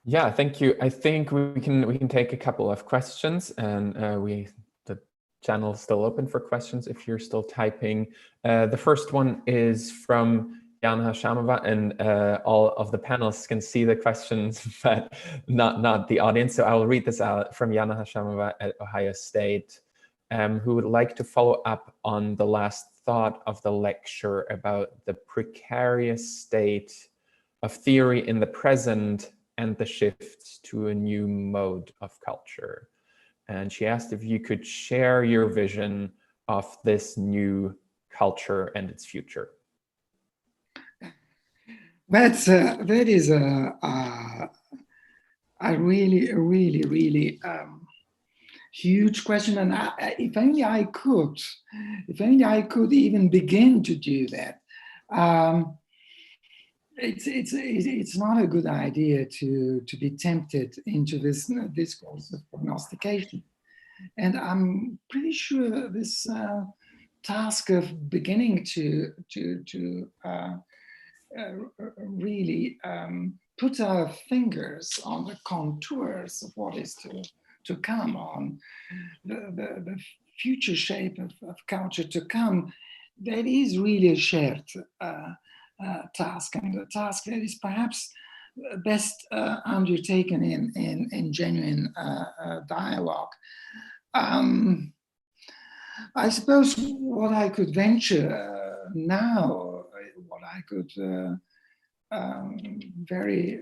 Yeah, thank you. I think we can take a couple of questions, and the channel is still open for questions if you're still typing. The first one is from Yana Hashamova, and all of the panelists can see the questions, but not the audience. So I will read this out from Yana Hashamova at Ohio State, who would like to follow up on the last thought of the lecture about the precarious state of theory in the present and the shift to a new mode of culture. And she asked if you could share your vision of this new culture and its future. That is a really huge question, and if only I could even begin to do that. It's not a good idea to be tempted into this discourse of prognostication, and I'm pretty sure this task of beginning to really put our fingers on the contours of what is to come, on the future shape of culture to come, that is really a shared task, and a task that is perhaps best undertaken in genuine dialogue. I suppose what I could venture now, what I could very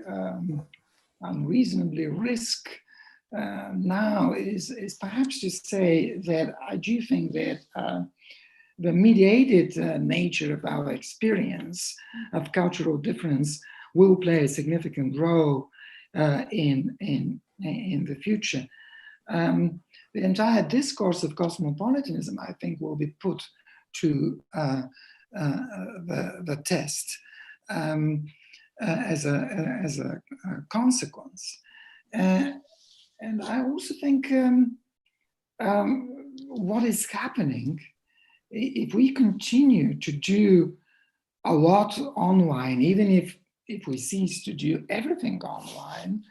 unreasonably risk now is perhaps to say that I do think that the mediated nature of our experience of cultural difference will play a significant role in the future. The entire discourse of cosmopolitanism, I think, will be put to the test as a consequence. And I also think what is happening, if we continue to do a lot online, even if we cease to do everything online,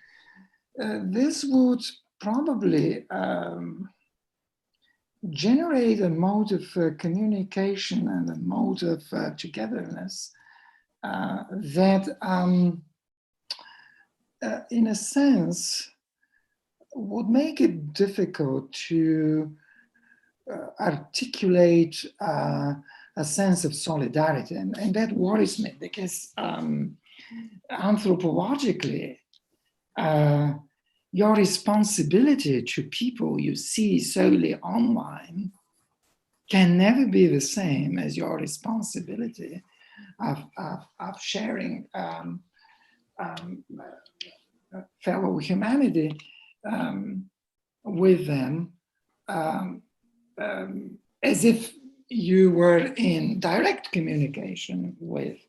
this would probably generate a mode of communication and a mode of togetherness that, in a sense, would make it difficult to articulate a sense of solidarity. And that worries me, because anthropologically, your responsibility to people you see solely online can never be the same as your responsibility of sharing fellow humanity with them as if you were in direct communication with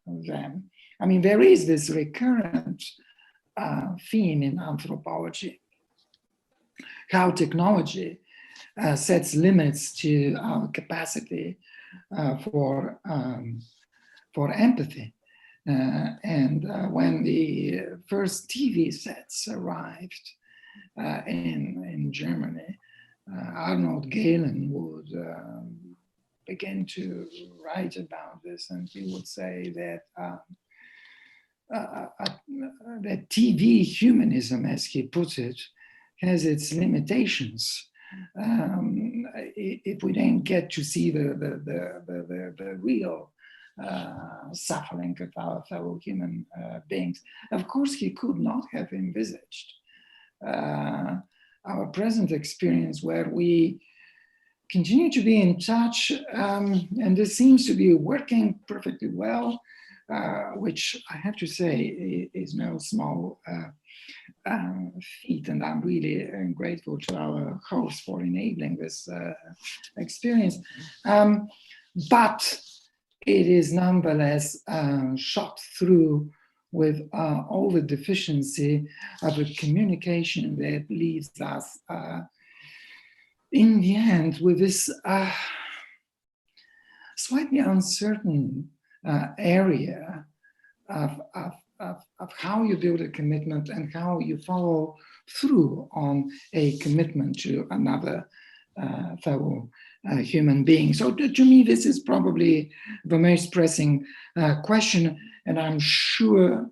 them. I mean, there is this recurrent theme in anthropology, how technology sets limits to our capacity for empathy. And when the first TV sets arrived in Germany, Arnold Galin would begin to write about this, and he would say that that TV humanism, as he puts it, has its limitations. If we don't get to see the real suffering of our fellow human beings. Of course, he could not have envisaged our present experience, where we continue to be in touch, and this seems to be working perfectly well, which I have to say is no small feat, and I'm really grateful to our host for enabling this experience. But it is nonetheless shot through with all the deficiency of a communication that leaves us in the end with this slightly uncertain area of how you build a commitment and how you follow through on a commitment to another fellow human being. So to me, this is probably the most pressing question, and I'm sure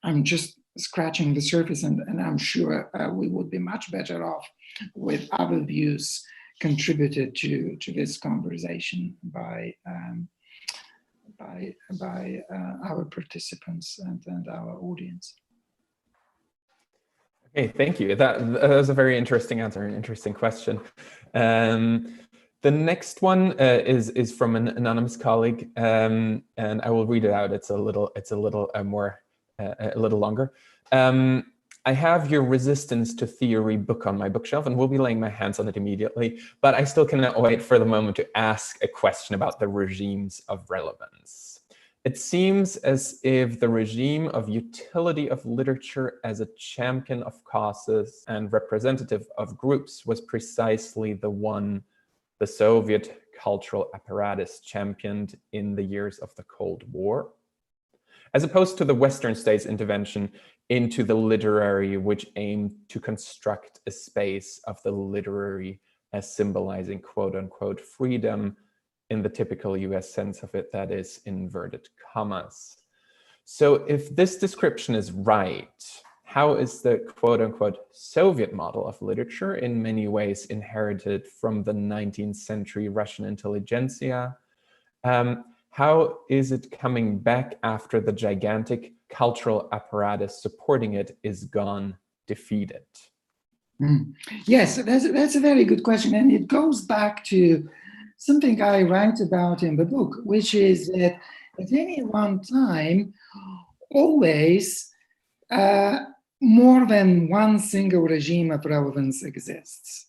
I'm just scratching the surface, and I'm sure we would be much better off with other views contributed to this conversation by our participants and our audience. Okay, thank you. That was a very interesting answer, an interesting question. The next one is from an anonymous colleague, and I will read it out. It's a little longer. I have your Resistance to Theory book on my bookshelf, and will be laying my hands on it immediately, but I still cannot wait for the moment to ask a question about the regimes of relevance. It seems as if the regime of utility of literature as a champion of causes and representative of groups was precisely the one the Soviet cultural apparatus championed in the years of the Cold War, as opposed to the Western states' intervention into the literary, which aimed to construct a space of the literary as symbolizing quote unquote freedom in the typical US sense of it, that is inverted commas. So if this description is right, how is the quote unquote Soviet model of literature in many ways inherited from the 19th century Russian intelligentsia? How is it coming back after the gigantic cultural apparatus supporting it is gone, defeated? Yes, that's a very good question. And it goes back to something I write about in the book, which is that at any one time, always more than one single regime of relevance exists.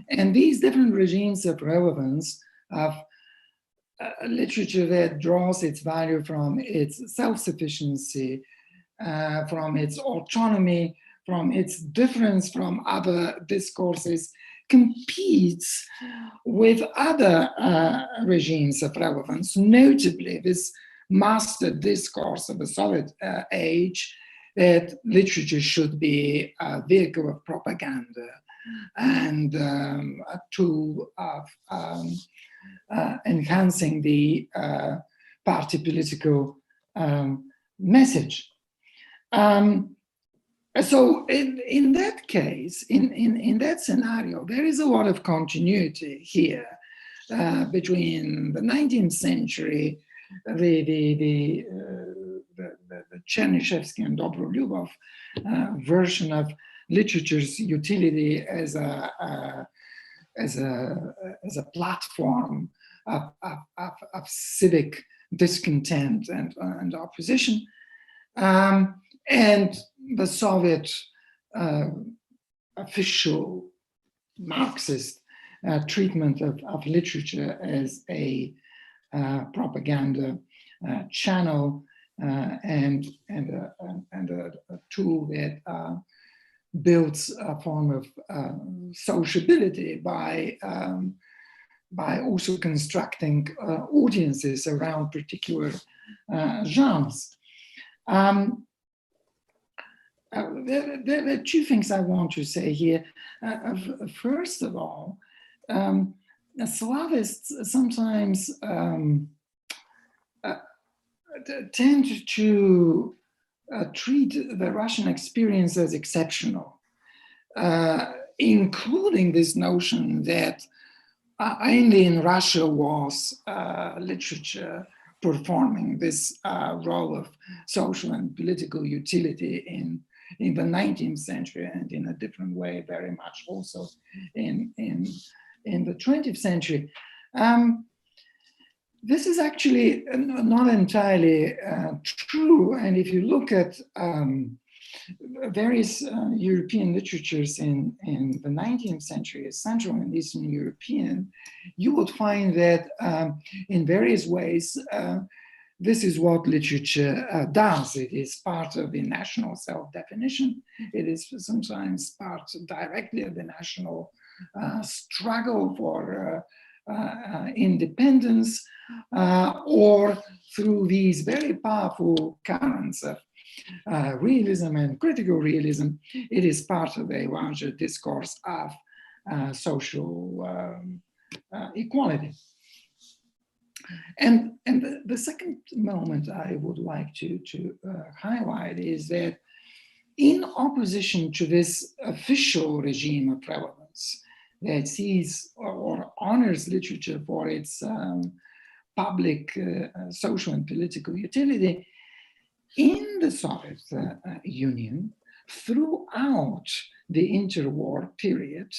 And these different regimes of relevance of literature that draws its value from its self-sufficiency, from its autonomy, from its difference from other discourses, competes with other regimes of relevance, notably this master discourse of the Soviet age that literature should be a vehicle of propaganda and a tool of enhancing the party political message. So in that case, in that scenario, there is a lot of continuity here between the 19th century, the Chernyshevsky and Dobrolyubov version of literature's utility as a platform of civic discontent and opposition, and the Soviet official Marxist treatment of literature as a propaganda channel and a tool that builds a form of sociability by also constructing audiences around particular genres. There are two things I want to say here. First of all, Slavists sometimes tend to treat the Russian experience as exceptional, including this notion that only in Russia was literature performing this role of social and political utility in the 19th century, and in a different way, very much also in the 20th century. This is actually not entirely true. And if you look at various European literatures in the 19th century, Central and Eastern European, you would find that in various ways, this is what literature does. It is part of the national self-definition. It is sometimes part directly of the national struggle for independence, or through these very powerful currents of realism and critical realism. It is part of a larger discourse of social equality. And the second moment I would like to highlight is that in opposition to this official regime of relevance that sees or honors literature for its public social and political utility, in the Soviet Union, throughout the interwar period,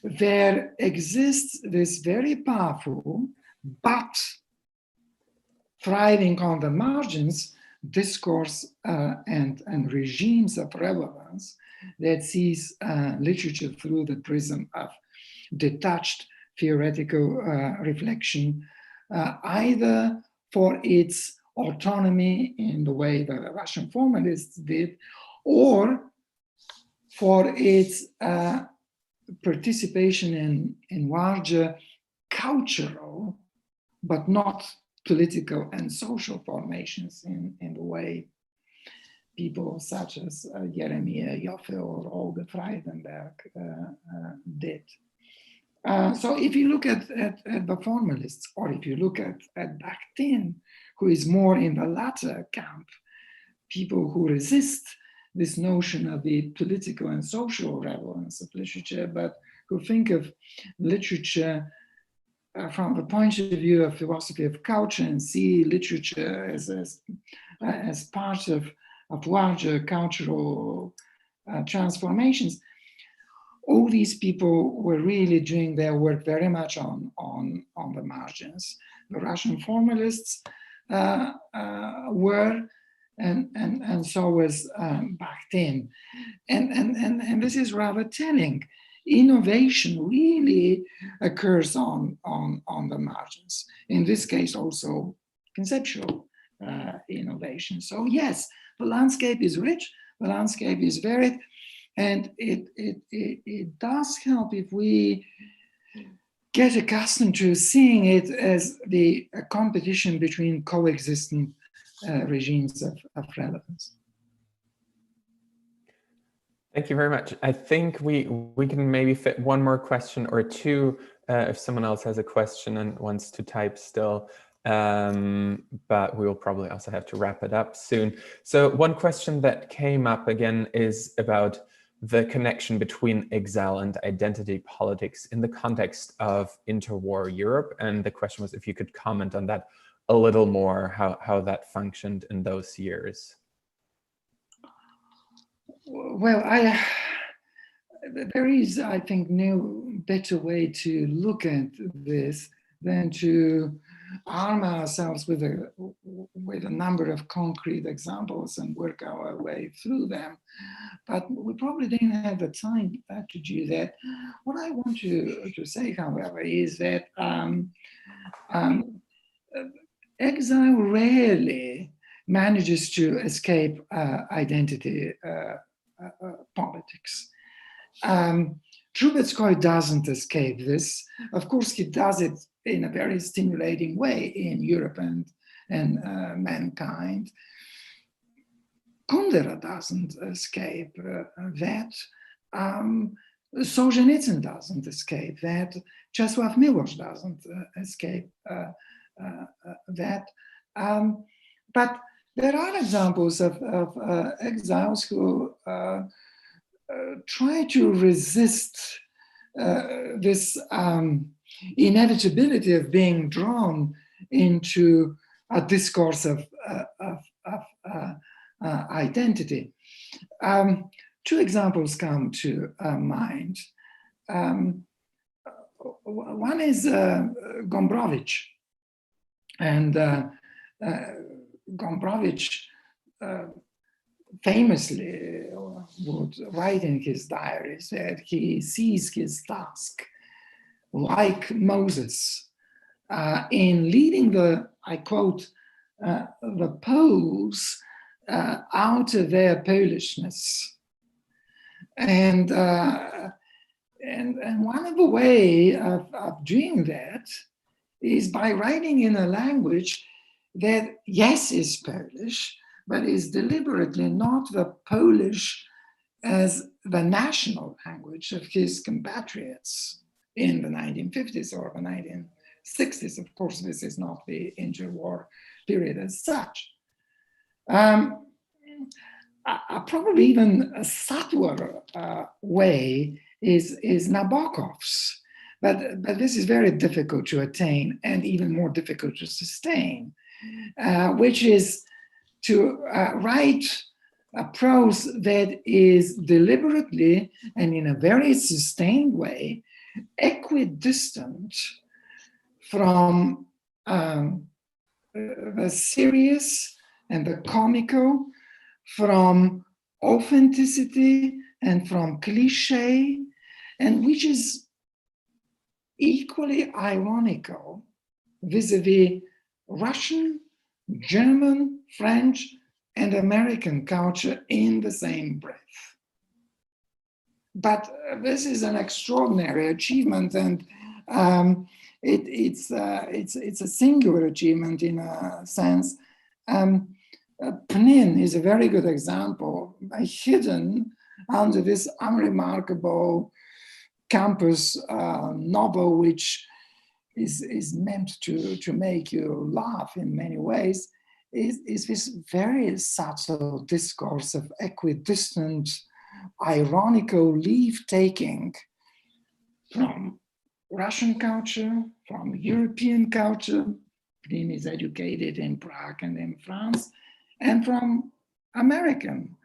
there exists this very powerful but thriving on the margins discourse and regimes of relevance that sees literature through the prism of detached theoretical reflection, either for its autonomy in the way that the Russian formalists did, or for its participation in larger cultural, but not political and social formations in the way people such as Jeremiah Joffe or Olga Freidenberg did. So if you look at the formalists, or if you look at Bakhtin, who is more in the latter camp, people who resist this notion of the political and social relevance of literature, but who think of literature from the point of view of philosophy of culture and see literature as part of larger cultural transformations. All these people were really doing their work very much on the margins. The Russian formalists were, and so was Bakhtin. And this is rather telling. Innovation really occurs on the margins. In this case, also conceptual innovation. So yes, the landscape is rich, the landscape is varied, and it does help if we get accustomed to seeing it as a competition between coexisting regimes of relevance. Thank you very much. I think we can maybe fit one more question or two if someone else has a question and wants to type still, but we will probably also have to wrap it up soon. So one question that came up again is about the connection between exile and identity politics in the context of interwar Europe. And the question was if you could comment on that a little more, how that functioned in those years. Well, there is, I think, no better way to look at this than to arm ourselves with a number of concrete examples and work our way through them. But we probably didn't have the time to do that. What I want to say, however, is that exile rarely manages to escape identity politics. Trubetskoy doesn't escape this. Of course, he does it in a very stimulating way in Europe and Mankind. Kundera doesn't escape that. Solzhenitsyn doesn't escape that. Czesław Miłosz doesn't escape that. But there are examples of exiles who try to resist this inevitability of being drawn into a discourse of identity. Two examples come to mind. One is Gombrowicz. And Gombrowicz famously would write in his diaries that he sees his task, like Moses, in leading the, I quote, the Poles out of their Polishness. And one of the way of doing that is by writing in a language that, yes, is Polish, but is deliberately not the Polish as the national language of his compatriots in the 1950s or the 1960s. Of course, this is not the interwar period as such. Probably even a subtler way is Nabokov's. But this is very difficult to attain and even more difficult to sustain, which is to write a prose that is deliberately and in a very sustained way equidistant from the serious and the comical, from authenticity and from cliche, and which is equally ironical vis-a-vis Russian, German, French, and American culture in the same breath. But this is an extraordinary achievement, and it's a singular achievement in a sense. Pnin is a very good example, hidden under this unremarkable campus novel, which is meant to make you laugh in many ways, is this very subtle discourse of equidistant, ironical leave-taking from Russian culture, from European culture. Pnin is educated in Prague and in France, and from American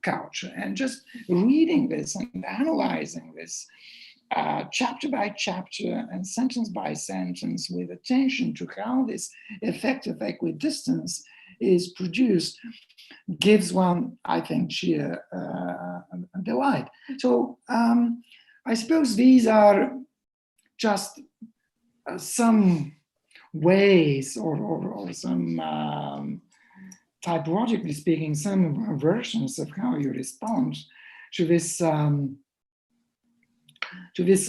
culture. And just reading this and analyzing this chapter by chapter and sentence by sentence with attention to how this effective equidistance is produced gives one, I think, sheer delight. So I suppose these are just some ways or some typologically speaking, some versions of how you respond to this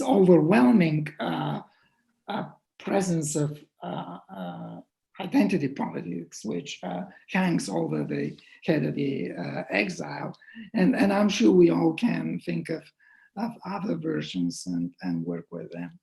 overwhelming presence of identity politics, which hangs over the head of the exile. And I'm sure we all can think of other versions and work with them.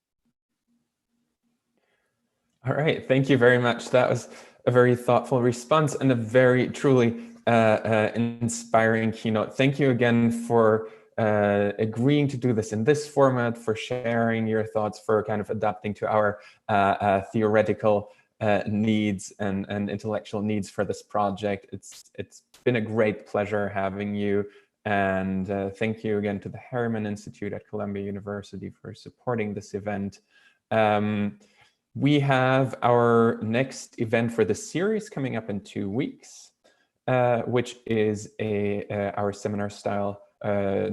All right, thank you very much. That was a very thoughtful response and a very truly inspiring keynote. Thank you again for agreeing to do this in this format, for sharing your thoughts, for kind of adapting to our theoretical needs and intellectual needs for this project. It's been a great pleasure having you. And thank you again to the Harriman Institute at Columbia University for supporting this event. We have our next event for the series coming up in 2 weeks, which is our seminar-style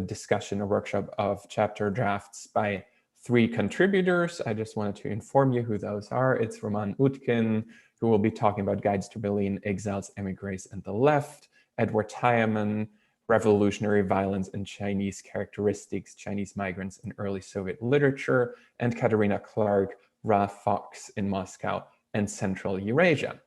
discussion or workshop of chapter drafts by 3 contributors. I just wanted to inform you who those are. It's Roman Utkin, who will be talking about Guides to Berlin, Exiles, Emigres, and the Left, Edward Tyerman, Revolutionary Violence and Chinese Characteristics, Chinese Migrants in Early Soviet Literature, and Katerina Clark, Ra Fox in Moscow and Central Eurasia.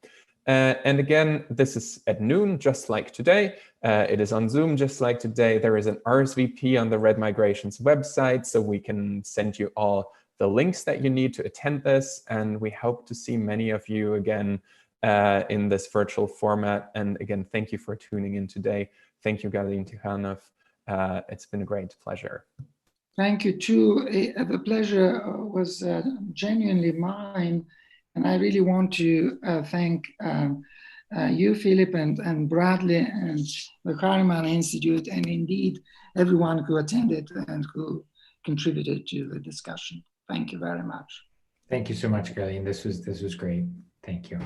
And again, this is at noon, just like today. It is on Zoom, just like today. There is an RSVP on the Red Migrations website, so we can send you all the links that you need to attend this. And we hope to see many of you again in this virtual format. And again, thank you for tuning in today. Thank you, Galin Tihanov. It's been a great pleasure. Thank you too. The pleasure was genuinely mine. And I really want to thank you, Philip, and Bradley, and the Kahneman Institute, and indeed everyone who attended and who contributed to the discussion. Thank you very much. Thank you so much, Galin. This was great. Thank you.